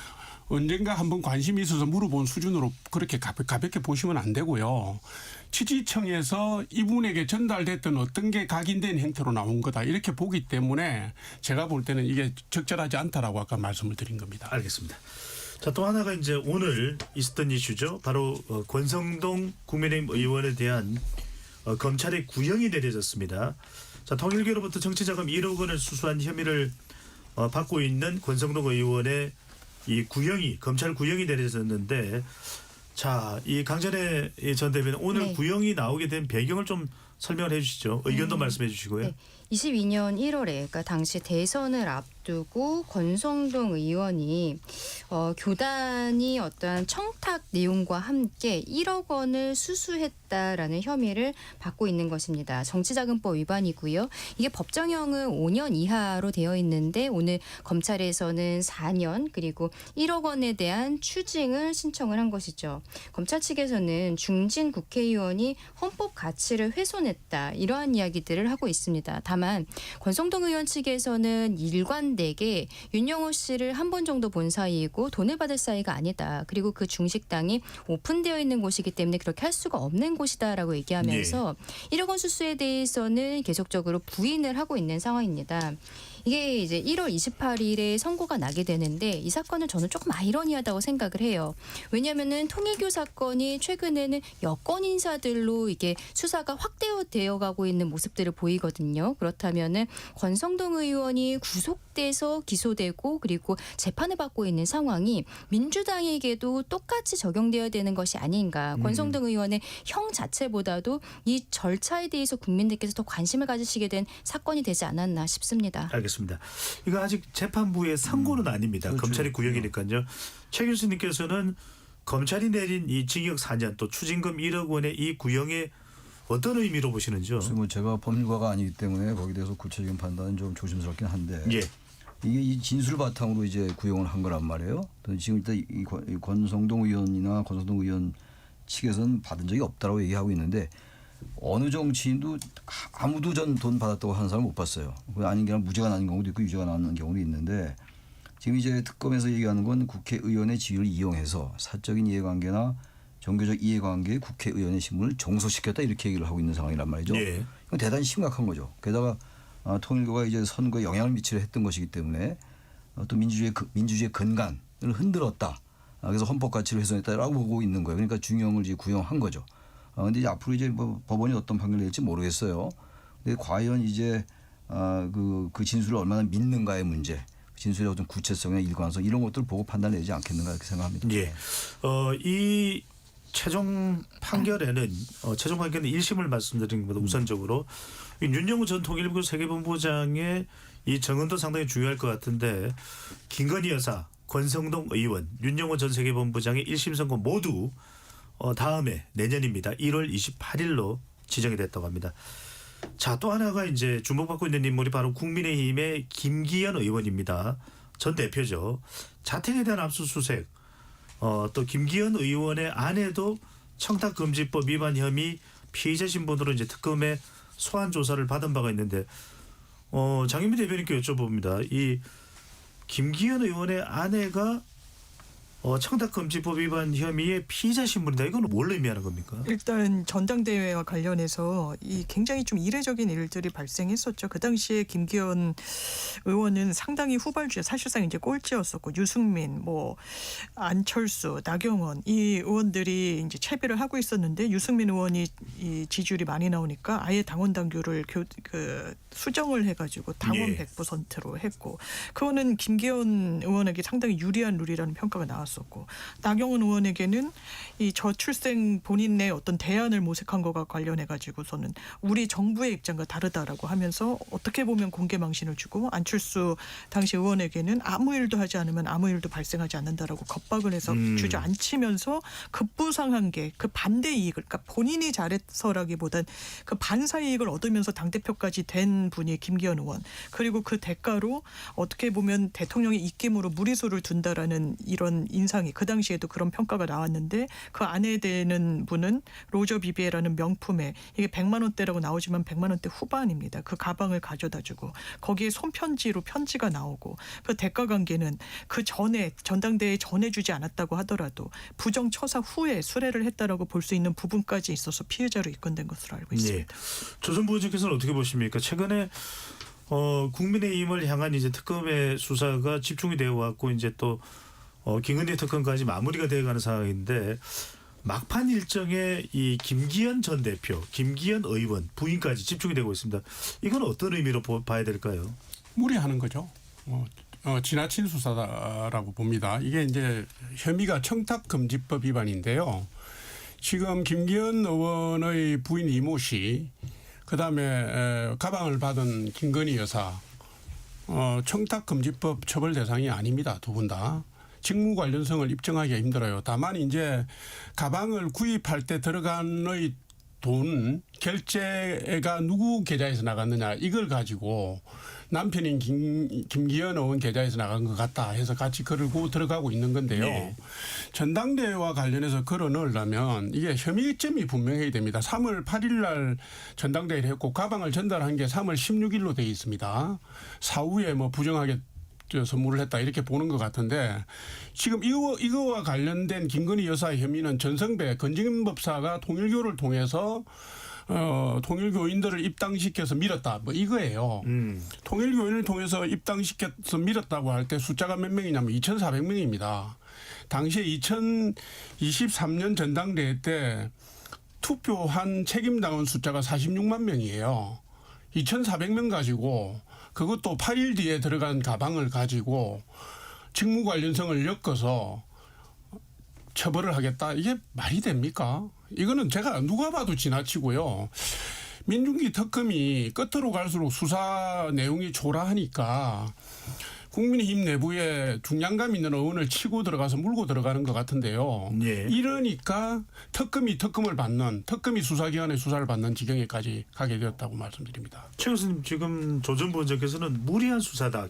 언젠가 한번 관심이 있어서 물어본 수준으로 그렇게 가볍게 보시면 안 되고요. 취지청에서 이분에게 전달됐던 어떤 게 각인된 형태로 나온 거다 이렇게 보기 때문에 제가 볼 때는 이게 적절하지 않다라고 아까 말씀을 드린 겁니다.
알겠습니다. 자, 또 하나가 이제 오늘 있었던 이슈죠. 바로 권성동 국민의힘 의원에 대한 검찰의 구형이 내려졌습니다. 자, 통일교로부터 정치자금 1억 원을 수수한 혐의를 받고 있는 권성동 의원의 이 구형이 검찰 구형이 내려졌는데, 자, 이 강전의 전 대변인 오늘
네.
구형이 나오게 된 배경을 좀 설명을 해주시죠. 의견도 말씀해 주시고요.
네. 22년 1월에 그러니까 당시 대선을 앞두고 권성동 의원이 교단이 어떠한 청탁 내용과 함께 1억 원을 수수했다라는 혐의를 받고 있는 것입니다. 정치자금법 위반이고요. 이게 법정형은 5년 이하로 되어 있는데 오늘 검찰에서는 4년 그리고 1억 원에 대한 추징을 신청을 한 것이죠. 검찰 측에서는 중진 국회의원이 헌법 가치를 훼손했다 이러한 이야기들을 하고 있습니다. 다만 권성동 의원 측에서는 일관되게 윤영호 씨를 한 번 정도 본 사이이고 돈을 받을 사이가 아니다. 그리고 그 중식당이 오픈되어 있는 곳이기 때문에 그렇게 할 수가 없는 곳이다라고 얘기하면서 1억 원 수수에 대해서는 계속적으로 부인을 하고 있는 상황입니다. 이게 이제 1월 28일에 선고가 나게 되는데 이 사건은 저는 조금 아이러니하다고 생각을 해요. 왜냐하면은 통일교 사건이 최근에는 여권 인사들로 이게 수사가 확대되어 가고 있는 모습들을 보이거든요. 그렇다면은 권성동 의원이 구속돼서 기소되고 그리고 재판을 받고 있는 상황이 민주당에게도 똑같이 적용되어야 되는 것이 아닌가. 권성동 의원의 형 자체보다도 이 절차에 대해서 국민들께서 더 관심을 가지시게 된 사건이 되지 않았나 싶습니다.
알겠습니다. 이거 아직 재판부의 선고는 아닙니다.
그렇죠.
검찰이 구형이니까요. 최 교수님께서는 검찰이 내린 이 징역 4년 또 추징금 1억 원의 이 구형에 어떤 의미로 보시는지요?
그래서 뭐 제가 법률가가 아니기 때문에 거기에 대해서 구체적인 판단은 좀 조심스럽긴 한데
예.
이게 이 진술 바탕으로 이제 구형을 한 거란 말이에요. 지금 일단 이 권성동 의원이나 권성동 의원 측에서는 받은 적이 없다라고 얘기하고 있는데 어느 정치인도 아무도 전 돈 받았다고 하는 사람 못 봤어요. 아닌 게 아니라 무죄가 나는 경우도 있고 유죄가 나는 경우도 있는데 지금 이제 특검에서 얘기하는 건 국회의원의 지위를 이용해서 사적인 이해관계나 종교적 이해관계에 국회의원의 신분을 종소시켰다 이렇게 얘기를 하고 있는 상황이란 말이죠.
예.
이건 대단히 심각한 거죠. 게다가 통일교가 이제 선거에 영향을 미치려 했던 것이기 때문에 또 민주주의 근간을 흔들었다. 그래서 헌법 가치를 훼손했다라고 보고 있는 거예요. 그러니까 중형을 이제 구형한 거죠. 근데 이제 앞으로 이제 뭐 법원이 어떤 판결을 낼지 모르겠어요. 근데 과연 이제 그 진술을 얼마나 믿는가의 문제, 진술의 어떤 구체성이나 일관성 이런 것들을 보고 판단내지 않겠는가 이렇게 생각합니다.
예. 이 최종 판결에는 1심을 말씀드린 것보다 우선적으로 이 윤영우 전 통일부 세계본부장의 이 정언도 상당히 중요할 것 같은데 김건희 여사, 권성동 의원, 윤영우 전 세계본부장의 1심 선고 모두 다음해 내년입니다. 1월 28일로 지정이 됐다고 합니다. 자, 또 하나가 이제 주목받고 있는 인물이 바로 국민의힘의 김기현 의원입니다. 전 대표죠. 자택에 대한 압수수색, 또 김기현 의원의 아내도 청탁금지법 위반 혐의 피의자 신분으로 이제 특검에 소환 조사를 받은 바가 있는데, 장윤미 대변인께 여쭤봅니다. 이 김기현 의원의 아내가 청탁금지법 위반 혐의의 피의자 신분이다. 이건 뭘 의미하는 겁니까?
일단 전당대회와 관련해서 이 굉장히 좀 이례적인 일들이 발생했었죠. 그 당시에 김기현 의원은 상당히 후발주에 사실상 이제 꼴찌였었고 유승민, 뭐 안철수, 나경원 이 의원들이 이제 채비를 하고 있었는데 유승민 의원이 이 지지율이 많이 나오니까 아예 당원 당규를 수정을 해가지고 당원
예.
100%로 했고 그거는 김기현 의원에게 상당히 유리한 룰이라는 평가가 나왔습니다. 고 나경원 의원에게는 이 저출생 본인의 어떤 대안을 모색한 것과 관련해 가지고서는 우리 정부의 입장과 다르다라고 하면서 어떻게 보면 공개망신을 주고 안철수 당시 의원에게는 아무 일도 하지 않으면 아무 일도 발생하지 않는다라고 겁박을 해서 주저앉히면서 급부상한 게 그 반대 이익을 그러니까 본인이 잘해서라기보단 그 반사 이익을 얻으면서 당대표까지 된 분이 김기현 의원 그리고 그 대가로 어떻게 보면 대통령의 입김으로 무리수를 둔다라는 이런 인상이 그 당시에도 그런 평가가 나왔는데 그 아내 되는 분은 로저 비비에라는 명품에 이게 100만 원대라고 나오지만 100만 원대 후반입니다. 그 가방을 가져다주고 거기에 손편지로 편지가 나오고 그 대가 관계는 그 전에 전당대회에 전해주지 않았다고 하더라도 부정처사 후에 수뢰를 했다라고 볼 수 있는 부분까지 있어서 피해자로 입건된 것으로 알고 있습니다.
예. 조선부 의원께서는 어떻게 보십니까? 최근에 국민의힘을 향한 이제 특검의 수사가 집중이 되어 왔고 이제 또 김건희 특검까지 마무리가 되어가는 상황인데 막판 일정에 이 김기현 전 대표, 김기현 의원 부인까지 집중이 되고 있습니다. 이건 어떤 의미로 봐야 될까요?
무리하는 거죠. 지나친 수사라고 봅니다. 이게 이제 혐의가 청탁금지법 위반인데요. 지금 김기현 의원의 부인 이모 씨, 그다음에 가방을 받은 김건희 여사, 청탁금지법 처벌 대상이 아닙니다. 두 분 다. 직무 관련성을 입증하기가 힘들어요. 다만 이제 가방을 구입할 때 들어간의 돈 결제가 누구 계좌에서 나갔느냐 이걸 가지고 남편인 김기현 의원 계좌에서 나간 것 같다 해서 같이 걸고 들어가고 있는 건데요.
네.
전당대회와 관련해서 걸어 넣으려면 이게 혐의점이 분명해야 됩니다. 3월 8일 날 전당대회를 했고 가방을 전달한 게 3월 16일로 되어 있습니다. 사후에 뭐 부정하게 선물을 했다 이렇게 보는 것 같은데 지금 이거와 관련된 김건희 여사의 혐의는 전성배 건진법사가 통일교를 통해서 통일교인들을 입당시켜서 밀었다 뭐 이거예요. 통일교인을 통해서 입당시켜서 밀었다고 할 때 숫자가 몇 명이냐면 2,400명입니다. 당시에 2023년 전당대회 때 투표한 책임당원 숫자가 46만 명이에요. 2,400명 가지고 그것도 8일 뒤에 들어간 가방을 가지고 직무 관련성을 엮어서 처벌을 하겠다. 이게 말이 됩니까? 이거는 제가 누가 봐도 지나치고요. 민중기 특검이 끝으로 갈수록 수사 내용이 초라하니까 국민의힘 내부에 중량감 있는 의원을 치고 들어가서 물고 들어가는 것 같은데요.
예.
이러니까 특검이 수사기관의 수사를 받는 지경에까지 가게 되었다고 말씀드립니다.
최 교수님 지금 조정부 원장께서는 무리한 수사다.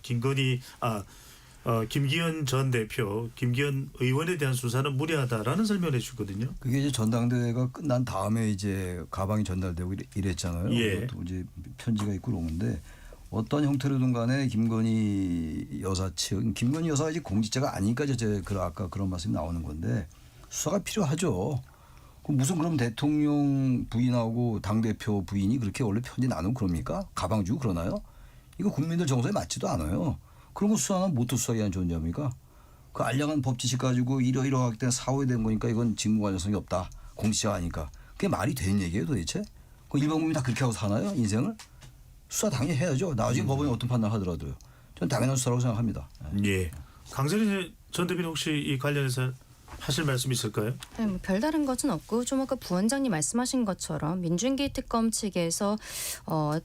김기현 전 대표, 김기현 의원에 대한 수사는 무리하다라는 설명을 해주거든요.
그게 이제 전당대회가 끝난 다음에 이제 가방이 전달되고 이랬잖아요.
예.
그것도 이제 편지가 있고 오는데 어떤 형태로든 간에 김건희 여사 측, 김건희 여사가 이제 공직자가 아니니까 이제 아까 그런 말씀이 나오는 건데 수사가 필요하죠. 무슨 그럼 대통령 부인하고 당대표 부인이 그렇게 원래 편지 나누고 그럽니까? 가방 주고 그러나요? 이거 국민들 정서에 맞지도 않아요. 그런 거 수사하면 모두 수사에 대한 존재입니까? 그 알량한 법 지식 가지고 이러하기 때문에 사후에 된 거니까 이건 직무 관련성이 없다. 공직자가 아니까. 그게 말이 되는 얘기예요 도대체? 그 일반 국민이 다 그렇게 하고 사나요? 인생을? 수사 당연히 해야죠. 나중에 법원이 어떤 판단을 하더라도요. 저는 당연한 수사라고 생각합니다.
예. 강선희 전 대표님 혹시 이 관련해서 하실 말씀 있을까요?
네, 뭐 별다른 것은 없고 좀 아까 부원장님 말씀하신 것처럼 민중기 특검 측에서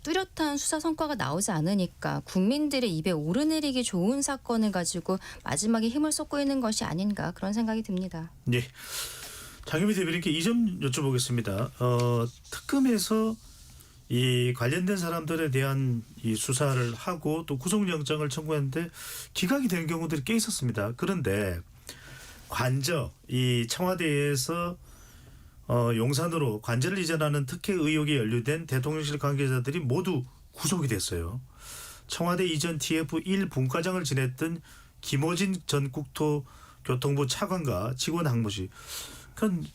뚜렷한 수사 성과가 나오지 않으니까 국민들의 입에 오르내리기 좋은 사건을 가지고 마지막에 힘을 쏟고 있는 것이 아닌가 그런 생각이 듭니다.
예. 장현미 대변인께 이 점 여쭤보겠습니다. 특검에서 이 관련된 사람들에 대한 이 수사를 하고 또 구속영장을 청구했는데 기각이 된 경우들이 꽤 있었습니다. 그런데 관저 이 청와대에서 용산으로 관저를 이전하는 특혜 의혹에 연루된 대통령실 관계자들이 모두 구속이 됐어요. 청와대 이전 TF1 분과장을 지냈던 김어진 전 국토교통부 차관과 직원 항모씨. 그러니까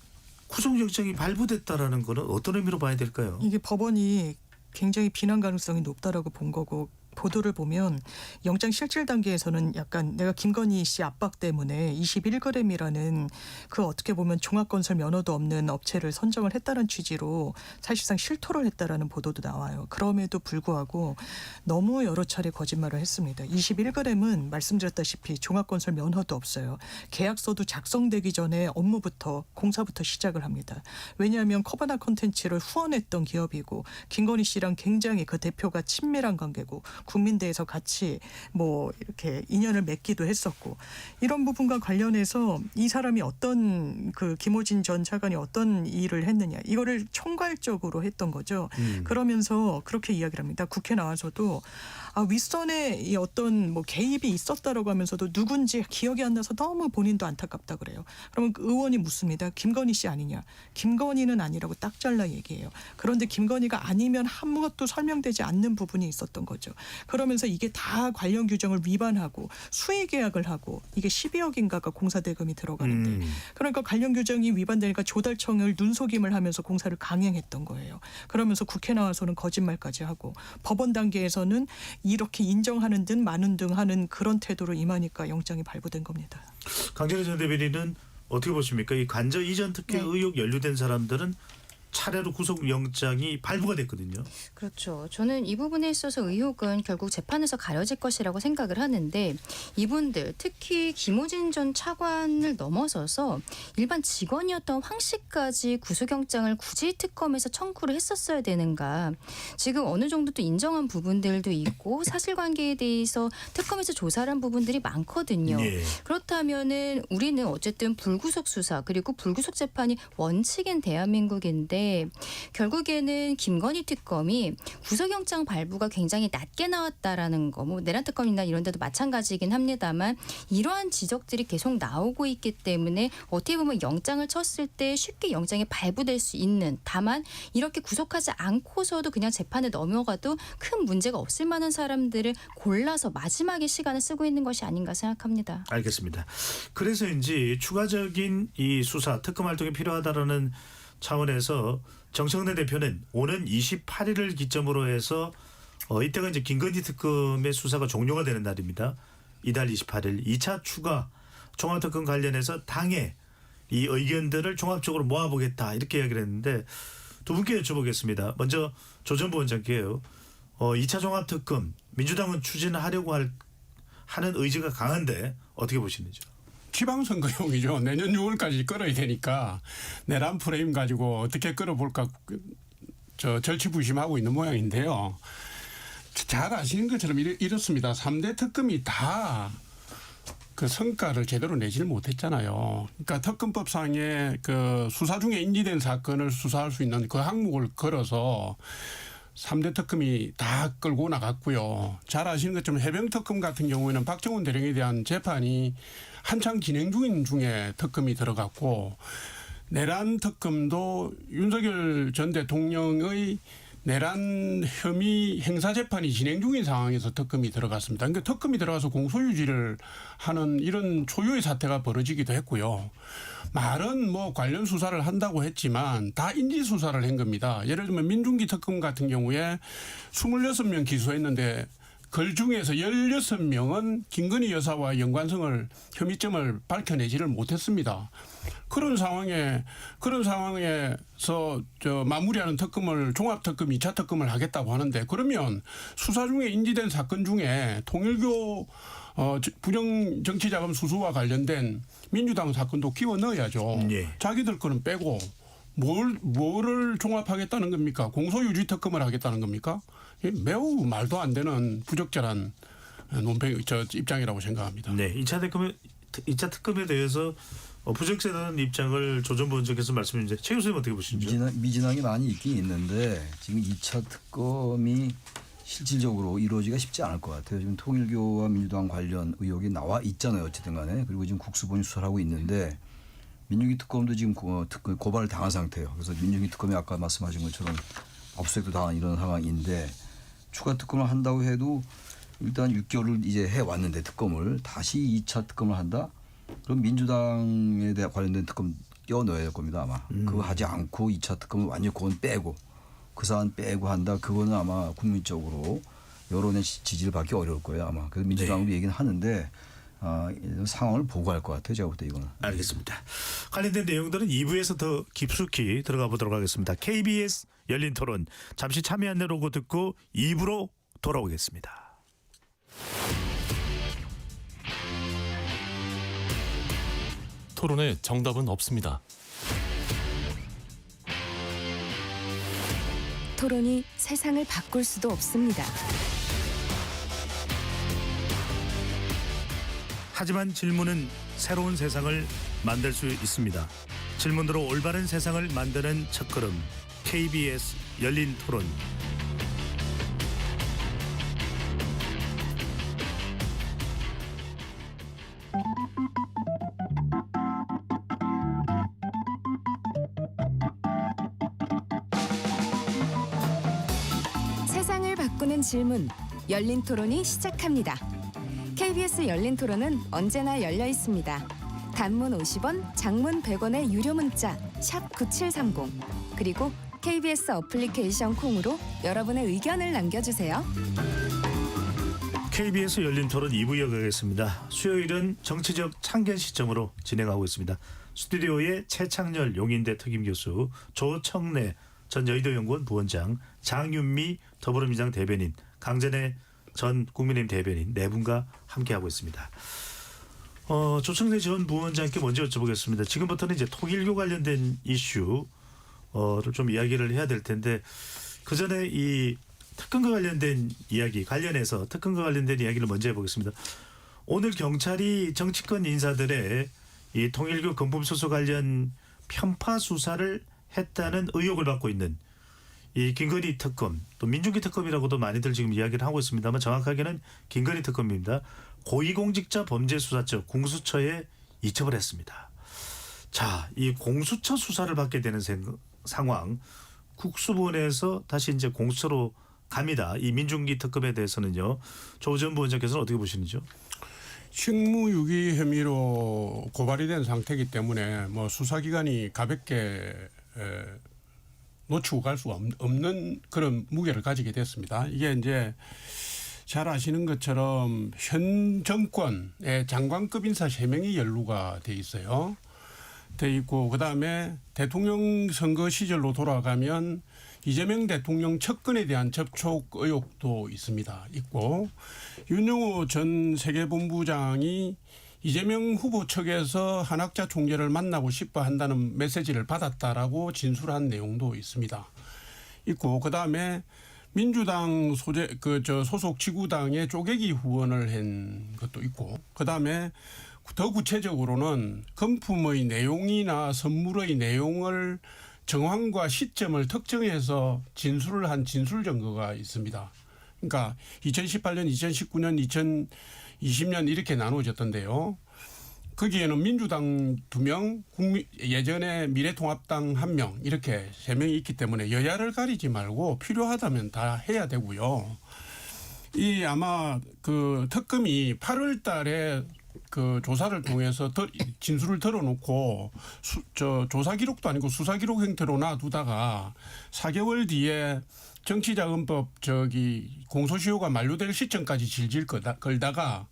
구속영장이 발부됐다라는 거는 어떤 의미로 봐야 될까요?
이게 법원이 굉장히 비난 가능성이 높다라고 본 거고 보도를 보면 영장 실질 단계에서는 약간 내가 김건희 씨 압박 때문에 21g이라는 그 어떻게 보면 종합건설 면허도 없는 업체를 선정을 했다는 취지로 사실상 실토를 했다라는 보도도 나와요. 그럼에도 불구하고 너무 여러 차례 거짓말을 했습니다. 21g은 말씀드렸다시피 종합건설 면허도 없어요. 계약서도 작성되기 전에 업무부터 공사부터 시작을 합니다. 왜냐하면 커바나 컨텐츠를 후원했던 기업이고 김건희 씨랑 굉장히 그 대표가 친밀한 관계고 국민대에서 같이 뭐 이렇게 인연을 맺기도 했었고 이런 부분과 관련해서 이 사람이 어떤 그 김호진 전 차관이 어떤 일을 했느냐 이거를 총괄적으로 했던 거죠. 그러면서 그렇게 이야기를 합니다. 국회 나와서도 윗선에 이 어떤 뭐 개입이 있었다라고 하면서도 누군지 기억이 안 나서 너무 본인도 안타깝다 그래요. 그러면 그 의원이 묻습니다. 김건희 씨 아니냐? 김건희는 아니라고 딱 잘라 얘기해요. 그런데 김건희가 아니면 아무것도 설명되지 않는 부분이 있었던 거죠. 그러면서 이게 다 관련 규정을 위반하고 수의 계약을 하고 이게 12억인가가 공사 대금이 들어가는데 그러니까 관련 규정이 위반되니까 조달청을 눈속임을 하면서 공사를 강행했던 거예요. 그러면서 국회 나와서는 거짓말까지 하고 법원 단계에서는 이렇게 인정하는 듯 마는 등 하는 그런 태도로 임하니까 영장이 발부된 겁니다.
강진희 전 대변인은 어떻게 보십니까? 이 관저 이전 특혜
네.
의혹 연루된 사람들은 차례로 구속영장이 발부가 됐거든요.
그렇죠. 저는 이 부분에 있어서 의혹은 결국 재판에서 가려질 것이라고 생각을 하는데 이분들 특히 김호진 전 차관을 넘어서서 일반 직원이었던 황 씨까지 구속영장을 굳이 특검에서 청구를 했었어야 되는가. 지금 어느 정도 또 인정한 부분들도 있고 사실관계에 대해서 특검에서 조사를 한 부분들이 많거든요.
예.
그렇다면은 우리는 어쨌든 불구속 수사 그리고 불구속 재판이 원칙인 대한민국인데 결국에는 김건희 특검이 구속영장 발부가 굉장히 낮게 나왔다라는 거, 뭐 내란 특검이나 이런 데도 마찬가지이긴 합니다만 이러한 지적들이 계속 나오고 있기 때문에 어떻게 보면 영장을 쳤을 때 쉽게 영장이 발부될 수 있는 다만 이렇게 구속하지 않고서도 그냥 재판에 넘어가도 큰 문제가 없을 만한 사람들을 골라서 마지막에 시간을 쓰고 있는 것이 아닌가 생각합니다.
알겠습니다. 그래서인지 추가적인 이 수사 특검 활동이 필요하다라는 차원에서 정청래 대표는 오는 28일을 기점으로 해서 이때가 이제 김건희 특검의 수사가 종료가 되는 날입니다. 이달 28일 2차 추가 종합특검 관련해서 당의 이 의견들을 종합적으로 모아보겠다 이렇게 이야기를 했는데 두 분께 여쭤보겠습니다. 먼저 조 전 부원장께요. 2차 종합특검 민주당은 추진하려고 하는 의지가 강한데 어떻게 보시는지요?
지방선거용이죠. 내년 6월까지 끌어야 되니까 내란 프레임 가지고 어떻게 끌어볼까 절치부심하고 있는 모양인데요. 잘 아시는 것처럼 이렇습니다. 3대 특검이 다 그 성과를 제대로 내지를 못했잖아요. 그러니까 특검법상의 그 수사 중에 인지된 사건을 수사할 수 있는 그 항목을 걸어서 3대 특검이 다 끌고 나갔고요. 잘 아시는 것처럼 해병특검 같은 경우에는 박정훈 대령에 대한 재판이 한창 진행 중인 중에 특검이 들어갔고 내란 특검도 윤석열 전 대통령의 내란 혐의 행사 재판이 진행 중인 상황에서 특검이 들어갔습니다. 그러니까 특검이 들어가서 공소유지를 하는 이런 초유의 사태가 벌어지기도 했고요. 말은 뭐 관련 수사를 한다고 했지만 다 인지 수사를 한 겁니다. 예를 들면 민중기 특검 같은 경우에 26명 기소했는데 그 중에서 16명은 김건희 여사와 연관성을 혐의점을 밝혀내지를 못했습니다. 그런 상황에서 마무리하는 특검을 종합특검 2차 특검을 하겠다고 하는데 그러면 수사 중에 인지된 사건 중에 통일교 부정정치자금 수수와 관련된 민주당 사건도 끼워 넣어야죠.
예.
자기들 거는 빼고 뭐를 종합하겠다는 겁니까? 공소유지 특검을 하겠다는 겁니까? 매우 말도 안 되는 부적절한 입장이라고 생각합니다.
네, 2차 특검에 대해서 부적절한 입장을 조 전 부원장께서 말씀해 주세요. 최 교수님 어떻게 보시는지요?
미진항이 많이 있긴 있는데 지금 2차 특검이 실질적으로 이루어지기가 쉽지 않을 것 같아요. 지금 통일교와 민주당 관련 의혹이 나와 있잖아요. 어쨌든 간에. 그리고 지금 국수본이 수사를 하고 있는데 민중기 특검도 지금 고발을 당한 상태예요. 그래서 민중기 특검이 아까 말씀하신 것처럼 압수수색도 당한 이런 상황인데 추가 특검을 한다고 해도 일단 6개월을 이제 해왔는데 특검을 다시 2차 특검을 한다? 그럼 민주당에 대한 관련된 특검 껴넣어야 될 겁니다 아마. 그거 하지 않고 2차 특검을 완전히 그건 빼고 그 사안 빼고 한다. 그거는 아마 국민적으로 여론의 지지를 받기 어려울 거예요 아마. 그래서 민주당도 얘기는 하는데 상황을 보고할 것 같아요. 제가 볼 때 이거는.
알겠습니다. 관련된 내용들은 2부에서 더 깊숙이 들어가 보도록 하겠습니다. KBS 열린 토론 잠시 참여 안내로 듣고 2부로 돌아오겠습니다.
토론에 정답은 없습니다.
토론이 세상을 바꿀 수도 없습니다.
하지만 질문은 새로운 세상을 만들 수 있습니다. 질문으로 올바른 세상을 만드는 첫걸음. KBS 열린 토론.
세상을 바꾸는 질문 열린 토론이 시작합니다. KBS 열린 토론은 언제나 열려 있습니다. 단문 50원, 장문 100원의 유료 문자 샵 9730 그리고 KBS 어플리케이션 콩으로 여러분의 의견을 남겨주세요.
KBS 열린 토론 2부 이어가겠습니다. 수요일은 정치적 참견 시점으로 진행하고 있습니다. 스튜디오에 최창렬 용인대 특임교수, 조청래 전 여의도연구원 부원장, 장윤미 더불어민주당 대변인, 강전애 전 국민의힘 대변인 네 분과 함께하고 있습니다. 조청래 전 부원장께 먼저 여쭤보겠습니다. 지금부터는 이제 통일교 관련된 이슈를 좀 이야기를 해야 될 텐데 그 전에 이 특검과 관련된 이야기 관련해서 특검과 관련된 이야기를 먼저 해보겠습니다. 오늘 경찰이 정치권 인사들의 이 통일교 금품수수 관련 편파 수사를 했다는 의혹을 받고 있는 이 김건희 특검, 또 민중기 특검이라고도 많이들 지금 이야기를 하고 있습니다만 정확하게는 김건희 특검입니다. 고위공직자 범죄수사처 공수처에 이첩을 했습니다. 자, 이 공수처 수사를 받게 되는 상황, 국수본에서 다시 이제 공수처로 갑니다. 이 민중기 특검에 대해서는요. 조 전 부원장께서는 어떻게 보시는지요?
식무유기 혐의로 고발이 된 상태이기 때문에 뭐 수사기관이 가볍게 놓치고 갈 수 없는 그런 무게를 가지게 됐습니다. 이게 이제 잘 아시는 것처럼 현 정권의 장관급 인사 3명이 연루가 돼 있어요. 돼 있고 그다음에 대통령 선거 시절로 돌아가면 이재명 대통령 측근에 대한 접촉 의혹도 있고 윤영호 전 세계본부장이 이재명 후보 측에서 한학자 총재를 만나고 싶어 한다는 메시지를 받았다라고 진술한 내용도 있습니다. 있고 그다음에 민주당 소속 지구당의 쪼개기 후원을 한 것도 있고 그다음에 더 구체적으로는 금품의 내용이나 선물의 내용을 정황과 시점을 특정해서 진술을 한 진술 증거가 있습니다. 그러니까 2018년, 2019년, 2020년 이렇게 나누어졌던데요. 거기에는 민주당 2명, 예전에 미래통합당 1명 이렇게 3명이 있기 때문에 여야를 가리지 말고 필요하다면 다 해야 되고요. 이 아마 그 특검이 8월 달에 그 조사를 통해서 진술을 털어놓고 조사 기록도 아니고 수사 기록 형태로 놔두다가 4개월 뒤에 정치자금법 공소시효가 만료될 시점까지 질질 걸다가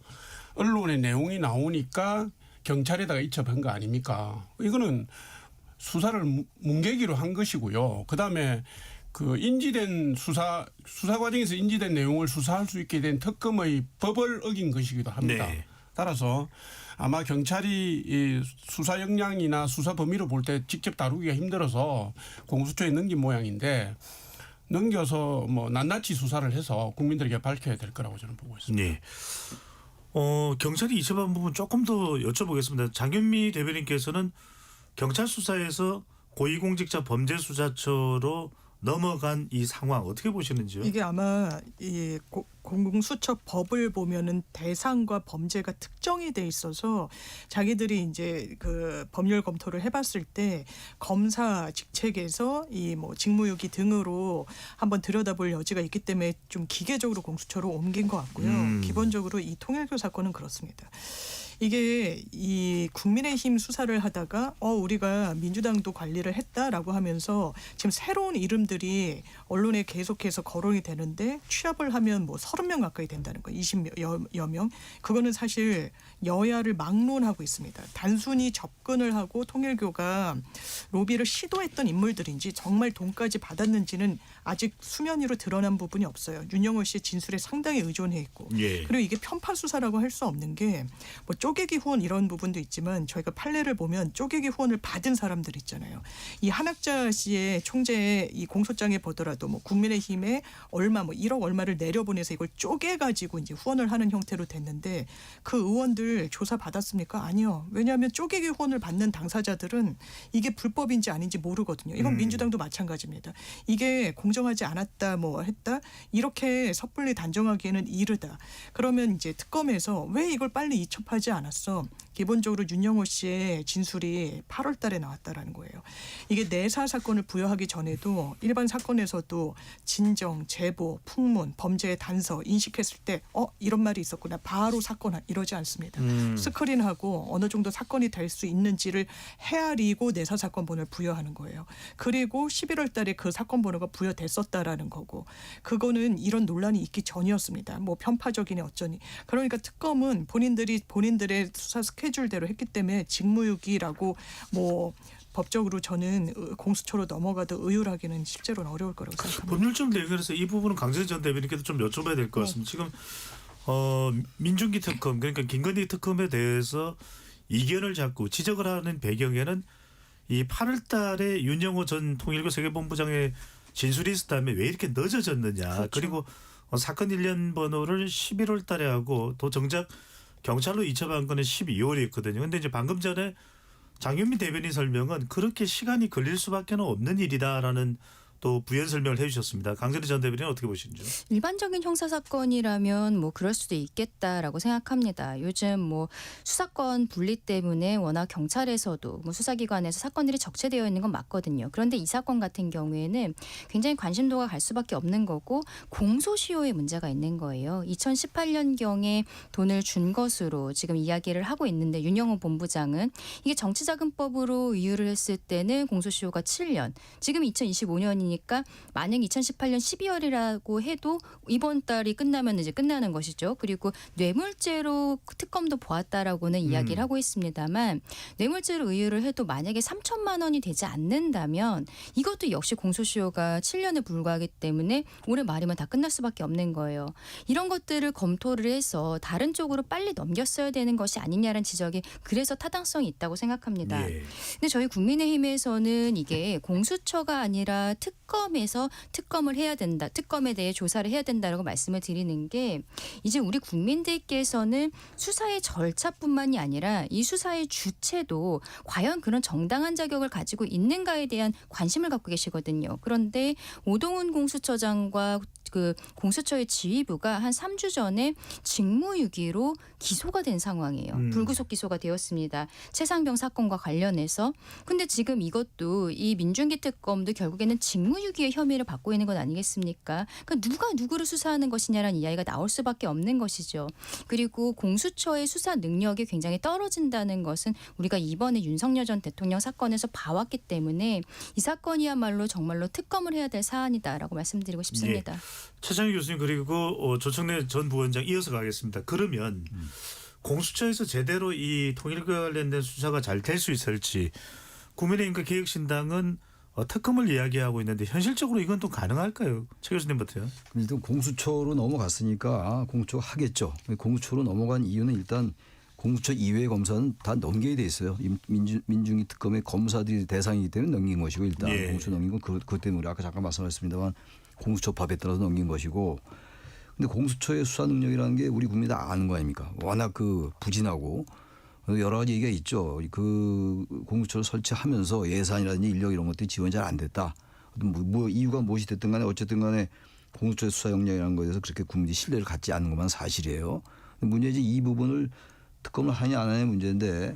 언론의 내용이 나오니까 경찰에다가 이첩한 거 아닙니까? 이거는 수사를 뭉개기로 한 것이고요. 그다음에 그 인지된 수사 과정에서 인지된 내용을 수사할 수 있게 된 특검의 법을 어긴 것이기도 합니다.
네.
따라서 아마 경찰이 이 수사 역량이나 수사 범위로 볼 때 직접 다루기가 힘들어서 공수처에 넘긴 모양인데 넘겨서 뭐 낱낱이 수사를 해서 국민들에게 밝혀야 될 거라고 저는 보고 있습니다.
네. 경찰이 이첩한 부분 조금 더 여쭤보겠습니다. 장윤미 대변인께서는 경찰 수사에서 고위공직자 범죄수사처로 넘어간 이 상황 어떻게 보시는지요?
이게 아마 이 공수처 법을 보면은 대상과 범죄가 특정이 돼 있어서 자기들이 이제 그 법률 검토를 해봤을 때 검사 직책에서 이 뭐 직무유기 등으로 한번 들여다볼 여지가 있기 때문에 좀 기계적으로 공수처로 옮긴 것 같고요. 기본적으로 이 통일교 사건은 그렇습니다. 이게 이 국민의힘 수사를 하다가 우리가 민주당도 관리를 했다라고 하면서 지금 새로운 이름들이 언론에 계속해서 거론이 되는데 취합을 하면 뭐 30명 가까이 된다는 거예요. 20여 명. 그거는 사실 여야를 막론하고 있습니다. 단순히 접근을 하고 통일교가 로비를 시도했던 인물들인지 정말 돈까지 받았는지는 아직 수면 위로 드러난 부분이 없어요. 윤영호 씨의 진술에 상당히 의존해 있고.
예.
그리고 이게 편파 수사라고 할 수 없는 게 뭐 쪼개기 후원 이런 부분도 있지만 저희가 판례를 보면 쪼개기 후원을 받은 사람들 있잖아요. 이 한학자 씨의 총재의 이 공소장에 보더라도 뭐 국민의힘에 얼마 뭐 1억 얼마를 내려보내서 이걸 쪼개가지고 이제 후원을 하는 형태로 됐는데 그 의원들 조사 받았습니까? 아니요. 왜냐하면 쪼개기 후원을 받는 당사자들은 이게 불법인지 아닌지 모르거든요. 이건 민주당도 마찬가지입니다. 이게 공정하지 않았다 뭐 했다 이렇게 섣불리 단정하기에는 이르다. 그러면 이제 특검에서 왜 이걸 빨리 이첩하지 않았어? 기본적으로 윤영호 씨의 진술이 8월 달에 나왔다라는 거예요. 이게 내사 사건을 부여하기 전에도 일반 사건에서도 진정, 제보, 풍문, 범죄의 단서 인식했을 때 이런 말이 있었구나. 바로 사건 이러지 않습니다. 스크린하고 어느 정도 사건이 될 수 있는지를 헤아리고 내사 사건 번호를 부여하는 거예요. 그리고 11월 달에 그 사건 번호가 부여됐었다라는 거고 그거는 이런 논란이 있기 전이었습니다. 뭐 편파적이니 어쩌니. 그러니까 특검은 본인들의 수사 스케줄대로 했기 때문에 직무유기라고 뭐 법적으로 저는 공수처로 넘어가도 의율하기는 실제로는 어려울 거라고 생각합니다.
법률적 내용에서 이 부분은 강재현 전 대변인께도 좀 여쭤봐야 될 것 같습니다. 지금 민중기 특검 그러니까 김건희 특검에 대해서 이견을 잡고 지적을 하는 배경에는 이 8월 달에 윤영호 전 통일부 세계본부장의 진술이 있었다면 왜 이렇게 늦어졌느냐.
그렇죠.
그리고 사건 일련 번호를 11월 달에 하고 또 정작 경찰로 이첩한 거는 12월이었거든요. 근데 이제 방금 전에 장윤민 대변인 설명은 그렇게 시간이 걸릴 수밖에 없는 일이다라는 또 부연 설명을 해주셨습니다. 강재리 전 대변인은 어떻게 보시는지요?
일반적인 형사 사건이라면 뭐 그럴 수도 있겠다라고 생각합니다. 요즘 뭐 수사권 분리 때문에 워낙 경찰에서도 뭐 수사기관에서 사건들이 적체되어 있는 건 맞거든요. 그런데 이 사건 같은 경우에는 굉장히 관심도가 갈 수밖에 없는 거고 공소시효에 문제가 있는 거예요. 2018년경에 돈을 준 것으로 지금 이야기를 하고 있는데 윤영호 본부장은 이게 정치자금법으로 이유를 했을 때는 공소시효가 7년. 지금 2025년이니까 만약 2018년 12월이라고 해도 이번 달이 끝나면 이제 끝나는 것이죠. 그리고 뇌물죄로 특검도 보았다라고는 이야기를 하고 있습니다만 뇌물죄로 의유를 해도 만약에 3천만 원이 되지 않는다면 이것도 역시 공소시효가 7년에 불과하기 때문에 올해 말이면 다 끝날 수밖에 없는 거예요. 이런 것들을 검토를 해서 다른 쪽으로 빨리 넘겼어야 되는 것이 아니냐는 지적이 그래서 타당성이 있다고 생각합니다.
예.
근데 저희 국민의힘에서는 이게 공수처가 아니라 특검에서 특검을 해야 된다. 특검에 대해 조사를 해야 된다라고 말씀을 드리는 게 이제 우리 국민들께서는 수사의 절차뿐만이 아니라 이 수사의 주체도 과연 그런 정당한 자격을 가지고 있는가에 대한 관심을 갖고 계시거든요. 그런데 오동훈 공수처장과 그 공수처의 지휘부가 한 3주 전에 직무유기로 기소가 된 상황이에요. 불구속 기소가 되었습니다. 최상병 사건과 관련해서. 근데 지금 이것도 이 민중기 특검도 결국에는 직무유기의 혐의를 받고 있는 건 아니겠습니까? 그러니까 누가 누구를 수사하는 것이냐라는 이야기가 나올 수밖에 없는 것이죠. 그리고 공수처의 수사 능력이 굉장히 떨어진다는 것은 우리가 이번에 윤석열 전 대통령 사건에서 봐왔기 때문에 이 사건이야말로 정말로 특검을 해야 될 사안이다라고 말씀드리고 싶습니다.
최창희 교수님 그리고 조청래 전 부원장 이어서 가겠습니다. 그러면 공수처에서 제대로 이 통일과 관련된 수사가 잘 될 수 있을지 국민의힘과 개혁신당은 특검을 이야기하고 있는데 현실적으로 이건 또 가능할까요? 최 교수님부터요.
일단 공수처로 넘어갔으니까 공수처 하겠죠. 공수처로 넘어간 이유는 일단 공수처 이외의 검사는 다 넘겨야 돼 있어요. 민중기 특검의 검사들이 대상이기 때문에 넘긴 것이고 일단
예.
공수처 넘긴 건 그것 때문에 우리 아까 잠깐 말씀하셨습니다만 공수처 법에 따라서 넘긴 것이고 근데 공수처의 수사 능력이라는 게 우리 국민이 다 아는 거 아닙니까? 워낙 그 부진하고 여러 가지 얘기가 있죠. 그 공수처를 설치하면서 예산이라든지 인력 이런 것들이 지원이 잘 안 됐다. 뭐 이유가 무엇이 됐든 간에 어쨌든 간에 공수처의 수사 역량이라는 거에 대해서 그렇게 국민이 신뢰를 갖지 않는 것만 사실이에요. 문제는 이 부분을 특검을 하냐 안 하냐의 문제인데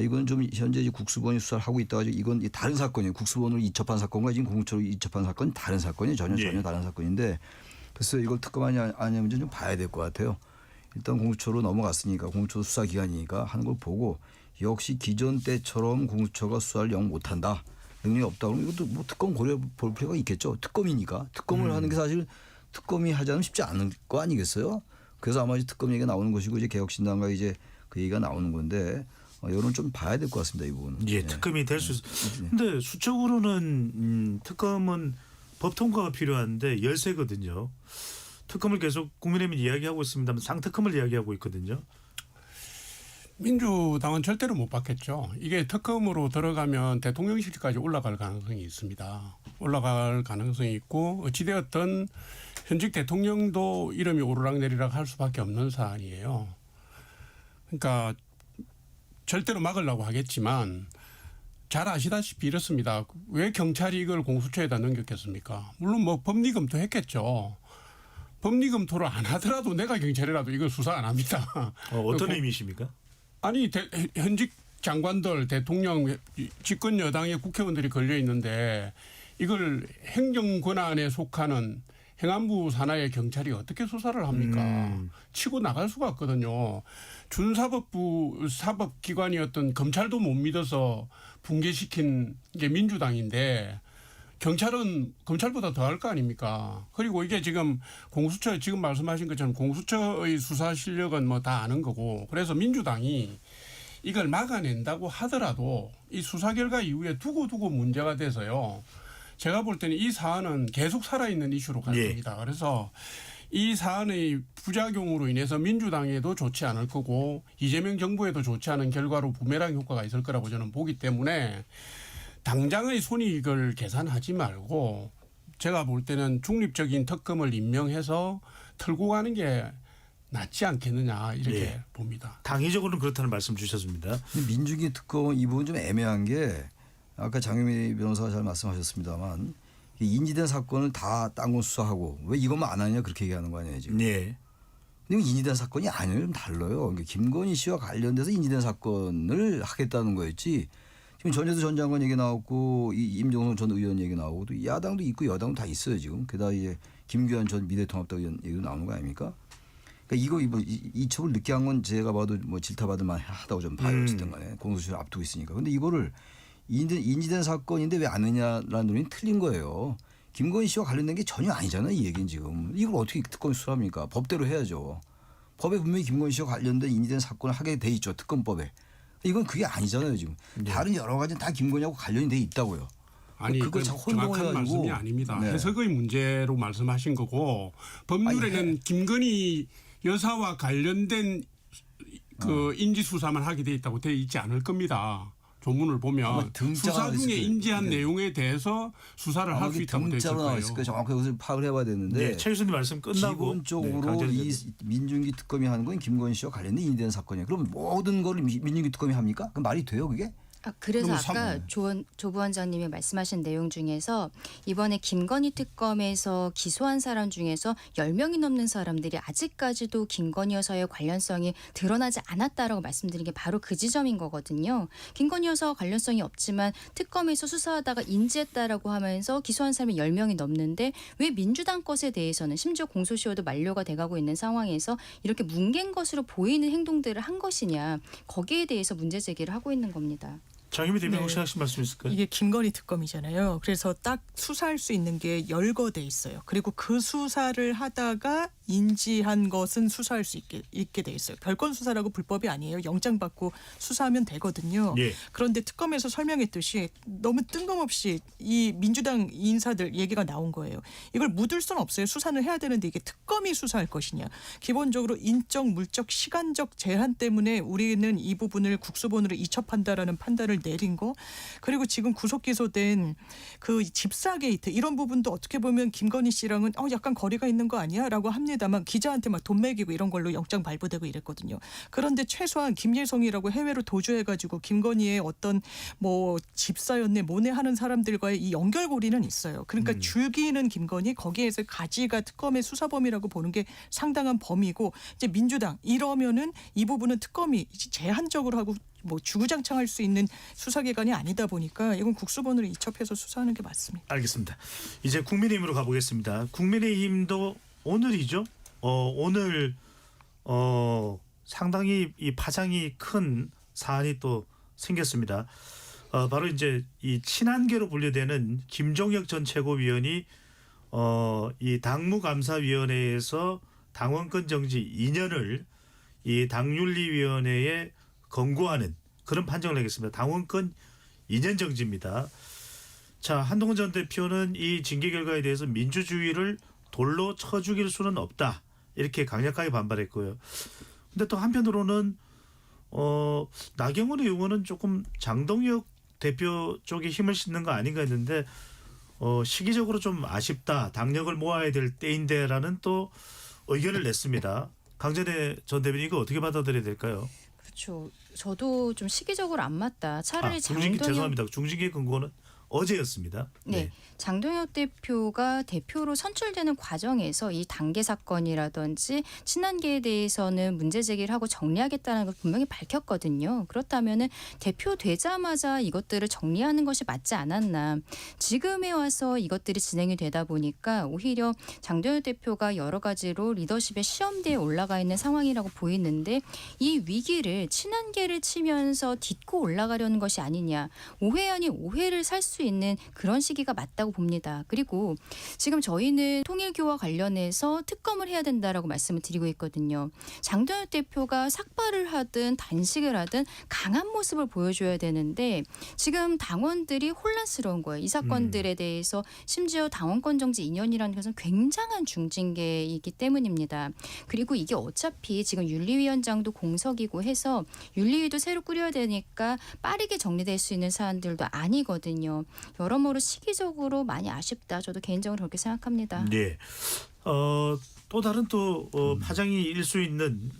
이건 좀 현재 이제 국수본이 수사를 하고 있다가 이건 다른 사건이에요. 국수본으로 이첩한 사건과 지금 공수처로 이첩한 사건이 다른 사건이에요. 전혀 다른 사건인데 그래서 이걸 특검하냐 아니냐 문제 좀 봐야 될 것 같아요. 일단 공수처로 넘어갔으니까 공수처 수사기관이니까 하는 걸 보고 역시 기존 때처럼 공수처가 수사를 영 못한다. 능력이 없다 그러면 이것도 뭐 특검 고려 볼 필요가 있겠죠. 특검이니까. 특검을 하는 게 사실 특검이 하자면 쉽지 않은 거 아니겠어요. 그래서 아마 이제 특검 얘기가 나오는 것이고 이제 개혁신당과 이제 그 얘기가 나오는 건데 이런 좀 봐야 될 것 같습니다. 이 부분은.
예, 특검이 될 수 있어요. 근데 수적으로는 특검은 법 통과가 필요한데 열세거든요. 특검을 계속 국민의힘이 이야기하고 있습니다만 상특검을 이야기하고 있거든요.
민주당은 절대로 못 받겠죠. 이게 특검으로 들어가면 대통령실까지 올라갈 가능성이 있습니다. 올라갈 가능성이 있고 어찌되었든 현직 대통령도 이름이 오르락내리락 할 수밖에 없는 사안이에요. 그러니까 절대로 막으려고 하겠지만 잘 아시다시피 이렇습니다. 왜 경찰이 이걸 공수처에다 넘겼겠습니까? 물론 뭐 법리 검토했겠죠. 법리 검토를 안 하더라도 내가 경찰이라도 이걸 수사 안 합니다.
어떤 의미십니까?
아니 현직 장관들 대통령 집권 여당의 국회의원들이 걸려 있는데 이걸 행정 권한에 속하는 행안부 산하의 경찰이 어떻게 수사를 합니까? 치고 나갈 수가 없거든요. 준사법부 사법기관이었던 검찰도 못 믿어서 붕괴시킨 게 민주당인데 경찰은 검찰보다 더할 거 아닙니까? 그리고 이게 지금 공수처 지금 말씀하신 것처럼 공수처의 수사 실력은 뭐 다 아는 거고 그래서 민주당이 이걸 막아낸다고 하더라도 이 수사 결과 이후에 두고 문제가 돼서요. 제가 볼 때는 이 사안은 계속 살아있는 이슈로 갈 겁니다. 그래서 이 사안의 부작용으로 인해서 민주당에도 좋지 않을 거고 이재명 정부에도 좋지 않은 결과로 부메랑 효과가 있을 거라고 저는 보기 때문에 당장의 손익을 계산하지 말고 제가 볼 때는 중립적인 특검을 임명해서 털고 가는 게 낫지 않겠느냐 이렇게 봅니다.
당위적으로는 그렇다는 말씀 주셨습니다.
근데 민주기 특검은 이 부분 좀 애매한 게 아까 장유미 변호사가 잘 말씀하셨습니다만 인지된 사건을 다 딴 건 수사하고 왜 이것만 안 하냐 그렇게 얘기하는 거 아니에요 지금.
예.
근데 인지된 사건이 아니에요. 좀 달라요. 그러니까 김건희 씨와 관련돼서 인지된 사건을 하겠다는 거였지. 지금 전에도 전 장관 얘기 나왔고 임종선 전 의원 얘기 나오고 또 야당도 있고 여당도 다 있어요 지금. 게다가 이제 김규환 전 미래통합당 의원 얘기도 나오는 거 아닙니까? 그러니까 이거 이 첩을 늦게 한 건 제가 봐도 뭐 질타받을 만하다고 좀 봐요. 어쨌든 간에 공수처를 앞두고 있으니까. 근데 이거를 인지된 사건인데 왜 안 하냐라는 논의는 틀린 거예요. 김건희 씨와 관련된 게 전혀 아니잖아요. 이 얘기는 지금. 이걸 어떻게 특검 수사합니까? 법대로 해야죠. 법에 분명히 김건희 씨와 관련된 인지된 사건을 하게 돼 있죠. 특검법에. 이건 그게 아니잖아요. 지금. 다른 여러 가지는 다 김건희하고 관련이 돼 있다고요.
아니
그걸
그
자꾸
정확한
혼동해가지고.
말씀이 아닙니다.
네.
해석의 문제로 말씀하신 거고 법률에는 김건희 여사와 관련된 그 인지 수사만 하게 돼 있다고 돼 있지 않을 겁니다. 조문을 보면 수사 중에 인지한 내용에 대해서 수사를 할 수 있다고 돼 있을
등자로 나와
거예요.
있을 거예요. 정확하게 그것을 파악을 해봐야 되는데.
네, 최 교수님 말씀 끝나고
기본적으로 이 민중기 특검이 하는 건 김건희 씨와 관련된 인지된 사건이에요. 그럼 모든 걸 민중기 특검이 합니까? 그럼 말이 돼요 그게?
그래서
그럼
아까 조 부원장님이 말씀하신 내용 중에서 이번에 김건희 특검에서 기소한 사람 중에서 10명이 넘는 사람들이 아직까지도 김건희 여사의 관련성이 드러나지 않았다라고 말씀드린 게 바로 그 지점인 거거든요. 김건희 여사와 관련성이 없지만 특검에서 수사하다가 인지했다라고 하면서 기소한 사람이 10명이 넘는데 왜 민주당 것에 대해서는 심지어 공소시효도 만료가 돼가고 있는 상황에서 이렇게 뭉갠 것으로 보이는 행동들을 한 것이냐. 거기에 대해서 문제 제기를 하고 있는 겁니다.
장유미 대변인 혹시 하신 말씀 있을까요?
이게 김건희 특검이잖아요. 그래서 딱 수사할 수 있는 게 열거돼 있어요. 그리고 그 수사를 하다가 인지한 것은 수사할 수 있게 돼 있어요. 별건 수사라고 불법이 아니에요. 영장 받고 수사하면 되거든요.
예.
그런데 특검에서 설명했듯이 너무 뜬금없이 이 민주당 인사들 얘기가 나온 거예요. 이걸 묻을 수는 없어요. 수사는 해야 되는데 이게 특검이 수사할 것이냐. 기본적으로 인적, 물적, 시간적 제한 때문에 우리는 이 부분을 국수본으로 이첩한다라는 판단을 내린 거. 그리고 지금 구속 기소된 그 집사 게이트 이런 부분도 어떻게 보면 김건희 씨랑은 약간 거리가 있는 거 아니야라고 합니다만 기자한테 막 돈 매기고 이런 걸로 영장 발부되고 이랬거든요. 그런데 최소한 김예성이라고 해외로 도주해가지고 김건희의 어떤 뭐 집사였네 뭐네 하는 사람들과의 이 연결고리는 있어요. 그러니까 줄기는 김건희 거기에서 가지가 특검의 수사 범위라고 보는 게 상당한 범위고 이제 민주당 이러면은 이 부분은 특검이 제한적으로 하고 뭐 주구장창할 수 있는 수사기관이 아니다 보니까 이건 국수본으로 이첩해서 수사하는 게 맞습니다.
알겠습니다. 이제 국민의힘으로 가보겠습니다. 국민의힘도 오늘이죠. 오늘 상당히 이 파장이 큰 사안이 또 생겼습니다. 바로 이제 이 친한계로 분류되는 김종혁 전 최고위원이 이 당무감사위원회에서 당원권 정지 2년을 이 당윤리위원회에 권고하는 그런 판정을 내겠습니다. 당원권 2년 정지입니다. 자, 한동훈 전 대표는 이 징계 결과에 대해서 민주주의를 돌로 쳐 죽일 수는 없다. 이렇게 강력하게 반발했고요. 근데 또 한편으로는 나경원 의원은 조금 장동혁 대표 쪽에 힘을 싣는 거 아닌가 했는데 시기적으로 좀 아쉽다. 당력을 모아야 될 때인데라는 또 의견을 냈습니다. 강전의 전 대변인 이거 어떻게 받아들여야 될까요?
그렇죠. 저도 좀 시기적으로 안 맞다. 차라리 장동혁
죄송합니다. 중징계 근거는 어제였습니다.
네. 장동혁 대표가 대표로 선출되는 과정에서 이 단계 사건이라든지 친한계에 대해서는 문제 제기를 하고 정리하겠다는 걸 분명히 밝혔거든요. 그렇다면은 대표 되자마자 이것들을 정리하는 것이 맞지 않았나. 지금에 와서 이것들이 진행이 되다 보니까 오히려 장동혁 대표가 여러 가지로 리더십의 시험대에 올라가 있는 상황이라고 보이는데 이 위기를 친한계를 치면서 딛고 올라가려는 것이 아니냐. 오해 아닌 오해를 살 수 있는 그런 시기가 맞다고 봅니다. 그리고 지금 저희는 통일교와 관련해서 특검을 해야 된다라고 말씀을 드리고 있거든요. 장동혁 대표가 삭발을 하든 단식을 하든 강한 모습을 보여줘야 되는데 지금 당원들이 혼란스러운 거예요. 이 사건들에 대해서 심지어 당원권 정지 2년이라는 것은 굉장한 중징계이기 때문입니다. 그리고 이게 어차피 지금 윤리위원장도 공석이고 해서 윤리위도 새로 꾸려야 되니까 빠르게 정리될 수 있는 사안들도 아니거든요. 여러모로 시기적으로 많이 아쉽다. 저도 개인적으로 그렇게 생각합니다.
네. 또 다른 또 파장이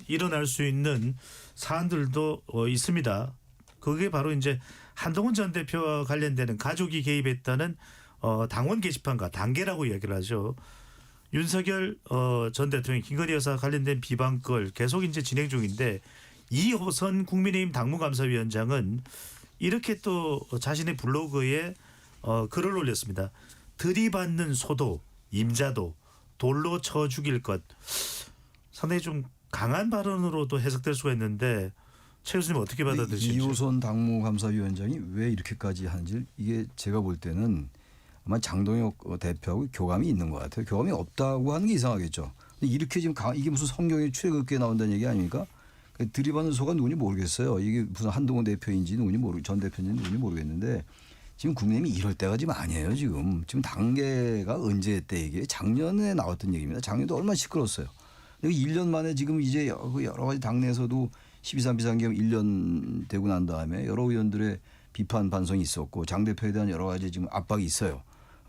일어날 수 있는 사안들도 있습니다. 그게 바로 이제 한동훈 전 대표와 관련되는 가족이 개입했다는 당원 게시판과 단계라고 이야기를 하죠. 윤석열 전 대통령 김건희 여사 관련된 비방글 계속 이제 진행 중인데 이호선 국민의힘 당무감사위원장은 이렇게 또 자신의 블로그에 글을 올렸습니다. 들이받는 소도, 임자도 돌로 쳐 죽일 것. 상당히 좀 강한 발언으로도 해석될 수가 있는데 최 교수님 어떻게 받아들이십니까?
이호선 당무감사위원장이 왜 이렇게까지 하는지 이게 제가 볼 때는 아마 장동혁 대표하고 교감이 있는 것 같아요. 교감이 없다고 하는 게 이상하겠죠. 근데 이렇게 지금 이게 무슨 성경에 출애굽기에 나온다는 얘기 아닙니까? 들이받는 소가 누군지 모르겠어요. 이게 무슨 한동훈 대표인지 전 대표인지 누군지 모르겠는데 지금 국민의힘이 이럴 때가 지금 아니에요. 지금 단계가 언제 했대 이게 작년에 나왔던 얘기입니다. 작년도 얼마나 시끄러웠어요. 1년 만에 지금 이제 여러 가지 당내에서도 12.3 비상계엄 1년 되고 난 다음에 여러 의원들의 비판 반성이 있었고 장 대표에 대한 여러 가지 지금 압박이 있어요.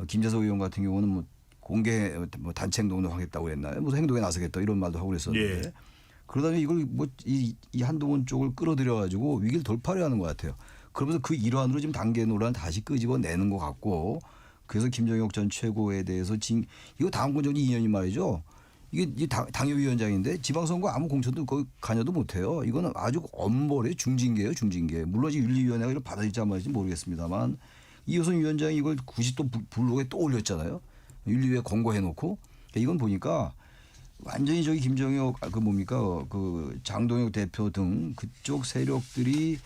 김재석 의원 같은 경우는 뭐 공개 단체 행동도 하겠다고 그랬나요? 무슨 행동에 나서겠다 이런 말도 하고 그랬었는데
예.
그러다 이걸 이 한동훈 쪽을 끌어들여 가지고 위기를 돌파를 하는 것 같아요. 그러면서 그 일환으로 지금 단계 논란 다시 끄집어내는 것 같고 그래서 김정혁 전 최고에 대해서 이거 당원권 정지 2년이 말이죠. 이게 당협위원장인데 지방선거 아무 공천도 거기 관여도 못해요. 이거는 아주 엄벌의 중징계예요. 중징계. 물론 윤리위원회가 이걸 받아들일지 안 받아들일지 모르겠습니다. 이호선 위원장이 이걸 굳이 또 블로그에 또 올렸잖아요. 윤리위에 권고해놓고 이건 보니까 완전히 저기 김정혁 그 장동혁 대표 등 그쪽 세력들이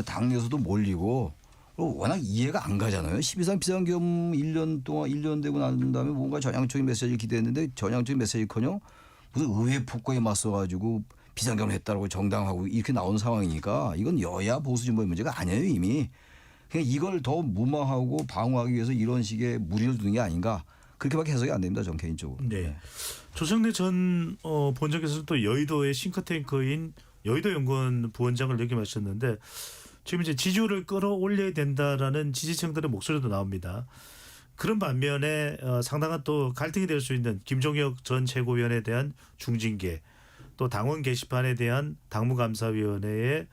당내에서도 몰리고 워낙 이해가 안 가잖아요. 12.3 비상계엄 1년 되고 난 다음에 뭔가 전향적인 메시지를 기대했는데 전향적인 메시지커녕 무슨 의회 폭거에 맞서가지고 비상계엄을 했다고 정당하고 이렇게 나온 상황이니까 이건 여야 보수 진보의 문제가 아니에요 이미. 그냥 이걸 더 무마하고 방어하기 위해서 이런 식의 무리를 두는 게 아닌가. 그렇게밖에 해석이 안 됩니다. 전 개인적으로.
네. 조성래 전 본적에서는 또 여의도의 싱크탱크인 여의도연구원 부원장을 역임하셨는데 지금 이제 지지율을 끌어올려야 된다라는 지지층들의 목소리도 나옵니다. 그런 반면에 상당한 또 갈등이 될 수 있는 김종혁 전 최고위원에 대한 중징계 또 당원 게시판에 대한 당무감사위원회의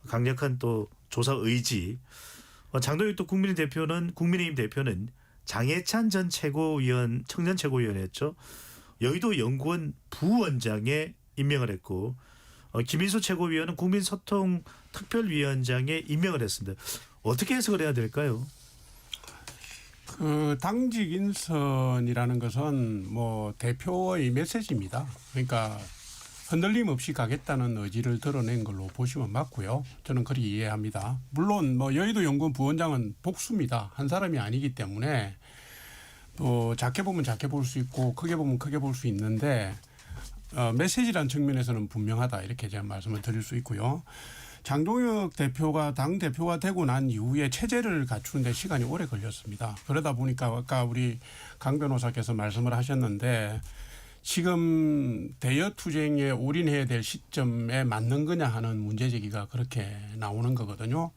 강력한 또 조사 의지 장동혁 또 국민의힘 대표는 장해찬 전 최고위원 청년 최고위원이었죠. 여의도 연구원 부원장에 임명을 했고 김인수 최고위원은 국민소통 특별위원장에 임명을 했습니다. 어떻게 해석을 해야 될까요?
그 당직 인선이라는 것은 뭐 대표의 메시지입니다. 그러니까 흔들림 없이 가겠다는 의지를 드러낸 걸로 보시면 맞고요. 저는 그렇게 이해합니다. 물론 뭐 여의도 연구원 부원장은 복수입니다. 한 사람이 아니기 때문에 또 작게 보면 작게 볼 수 있고 크게 보면 크게 볼 수 있는데 메시지란 측면에서는 분명하다 이렇게 제가 말씀을 드릴 수 있고요. 장동혁 대표가 당 대표가 되고 난 이후에 체제를 갖추는데 시간이 오래 걸렸습니다. 그러다 보니까 아까 우리 강 변호사께서 말씀을 하셨는데 지금 대여 투쟁에 올인해야 될 시점에 맞는 거냐 하는 문제 제기가 그렇게 나오는 거거든요.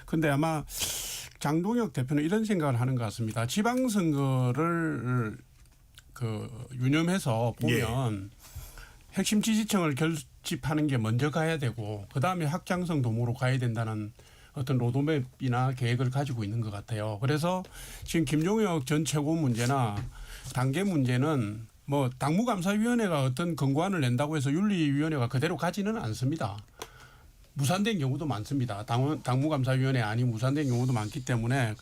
근데 아마 장동혁 대표는 이런 생각을 하는 것 같습니다. 지방선거를 유념해서 보면 핵심 지지층을 결집하는 게 먼저 가야 되고 그다음에 확장성 도모로 가야 된다는 어떤 로드맵이나 계획을 가지고 있는 것 같아요. 그래서 지금 김종혁 전 최고 문제나 단계 문제는 뭐 당무감사위원회가 어떤 권고안을 낸다고 해서 윤리위원회가 그대로 가지는 않습니다. 무산된 경우도 많습니다. 당무감사위원회 안이 무산된 경우도 많기 때문에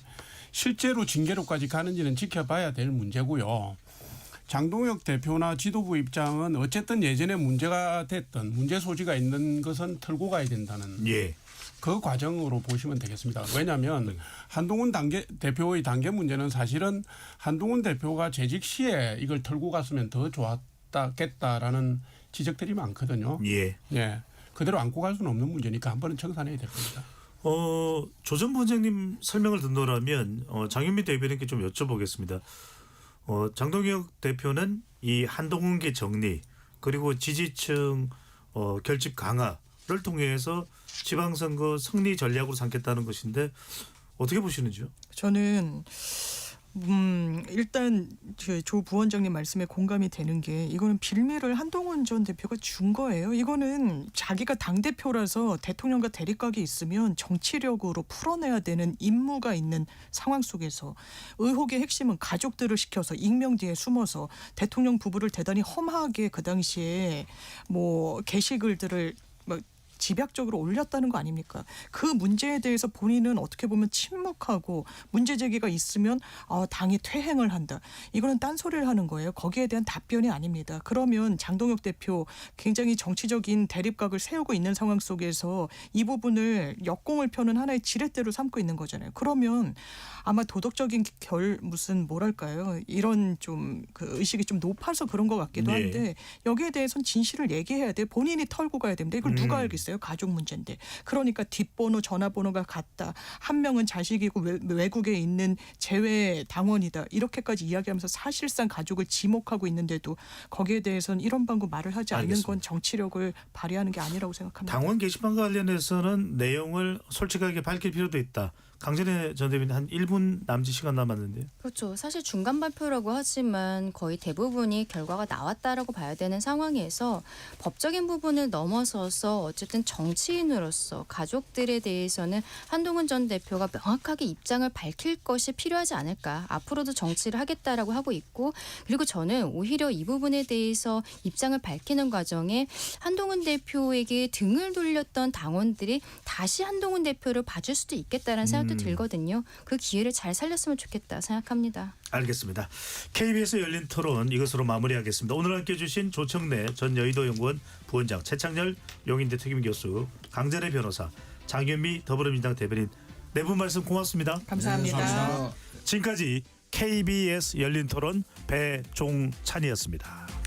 실제로 징계로까지 가는지는 지켜봐야 될 문제고요. 장동혁 대표나 지도부 입장은 어쨌든 예전에 문제가 됐던 문제 소지가 있는 것은 털고 가야 된다는 그 과정으로 보시면 되겠습니다. 왜냐하면 한동훈 대표의 단계 문제는 사실은 한동훈 대표가 재직 시에 이걸 털고 갔으면 더 좋았겠다라는 지적들이 많거든요. 예. 그대로 안고 갈 수는 없는 문제니까 한 번은 청산해야 될 겁니다.
조 전 부원장님 설명을 듣노라면 장윤미 대변인께 좀 여쭤보겠습니다. 장동혁 대표는 이 한동훈계 정리 그리고 지지층 결집 강화를 통해서 지방선거 승리 전략으로 삼겠다는 것인데 어떻게 보시는지요?
저는 일단 조 부원장님 말씀에 공감이 되는 게 이거는 빌미를 한동훈 전 대표가 준 거예요. 이거는 자기가 당대표라서 대통령과 대립각이 있으면 정치력으로 풀어내야 되는 임무가 있는 상황 속에서 의혹의 핵심은 가족들을 시켜서 익명 뒤에 숨어서 대통령 부부를 대단히 험하게 그 당시에 뭐 게시글들을 막 집약적으로 올렸다는 거 아닙니까? 그 문제에 대해서 본인은 어떻게 보면 침묵하고 문제 제기가 있으면 당이 퇴행을 한다. 이거는 딴소리를 하는 거예요. 거기에 대한 답변이 아닙니다. 그러면 장동혁 대표 굉장히 정치적인 대립각을 세우고 있는 상황 속에서 이 부분을 역공을 펴는 하나의 지렛대로 삼고 있는 거잖아요. 그러면 아마 도덕적인 무슨 뭐랄까요? 이런 좀 그 의식이 좀 높아서 그런 것 같기도 한데 여기에 대해서는 진실을 얘기해야 돼. 본인이 털고 가야 됩니다. 이걸 누가 알겠어요? 가족 문제인데. 그러니까 뒷번호, 전화번호가 같다. 한 명은 자식이고 외국에 있는 재외 당원이다. 이렇게까지 이야기하면서 사실상 가족을 지목하고 있는데도 거기에 대해서는 이런 방구 말을 하지 않는 건 정치력을 발휘하는 게 아니라고 생각합니다.
당원 게시판과 관련해서는 내용을 솔직하게 밝힐 필요도 있다. 강전혜 전 대변인 한 1분 남짓 시간 남았는데요.
그렇죠. 사실 중간 발표라고 하지만 거의 대부분이 결과가 나왔다라고 봐야 되는 상황에서 법적인 부분을 넘어서서 어쨌든 정치인으로서 가족들에 대해서는 한동훈 전 대표가 명확하게 입장을 밝힐 것이 필요하지 않을까. 앞으로도 정치를 하겠다라고 하고 있고 그리고 저는 오히려 이 부분에 대해서 입장을 밝히는 과정에 한동훈 대표에게 등을 돌렸던 당원들이 다시 한동훈 대표를 봐줄 수도 있겠다라는 생각도 들거든요. 그 기회를 잘 살렸으면 좋겠다 생각합니다.
알겠습니다. KBS 열린 토론 이것으로 마무리하겠습니다. 오늘 함께해 주신 조청래 전 여의도연구원 부원장, 최창렬 용인대 특임 교수, 강전혜 변호사, 장윤미 더불어민주당 대변인 네 분 말씀 고맙습니다.
감사합니다.
감사합니다.
지금까지 KBS 열린 토론 배종찬이었습니다.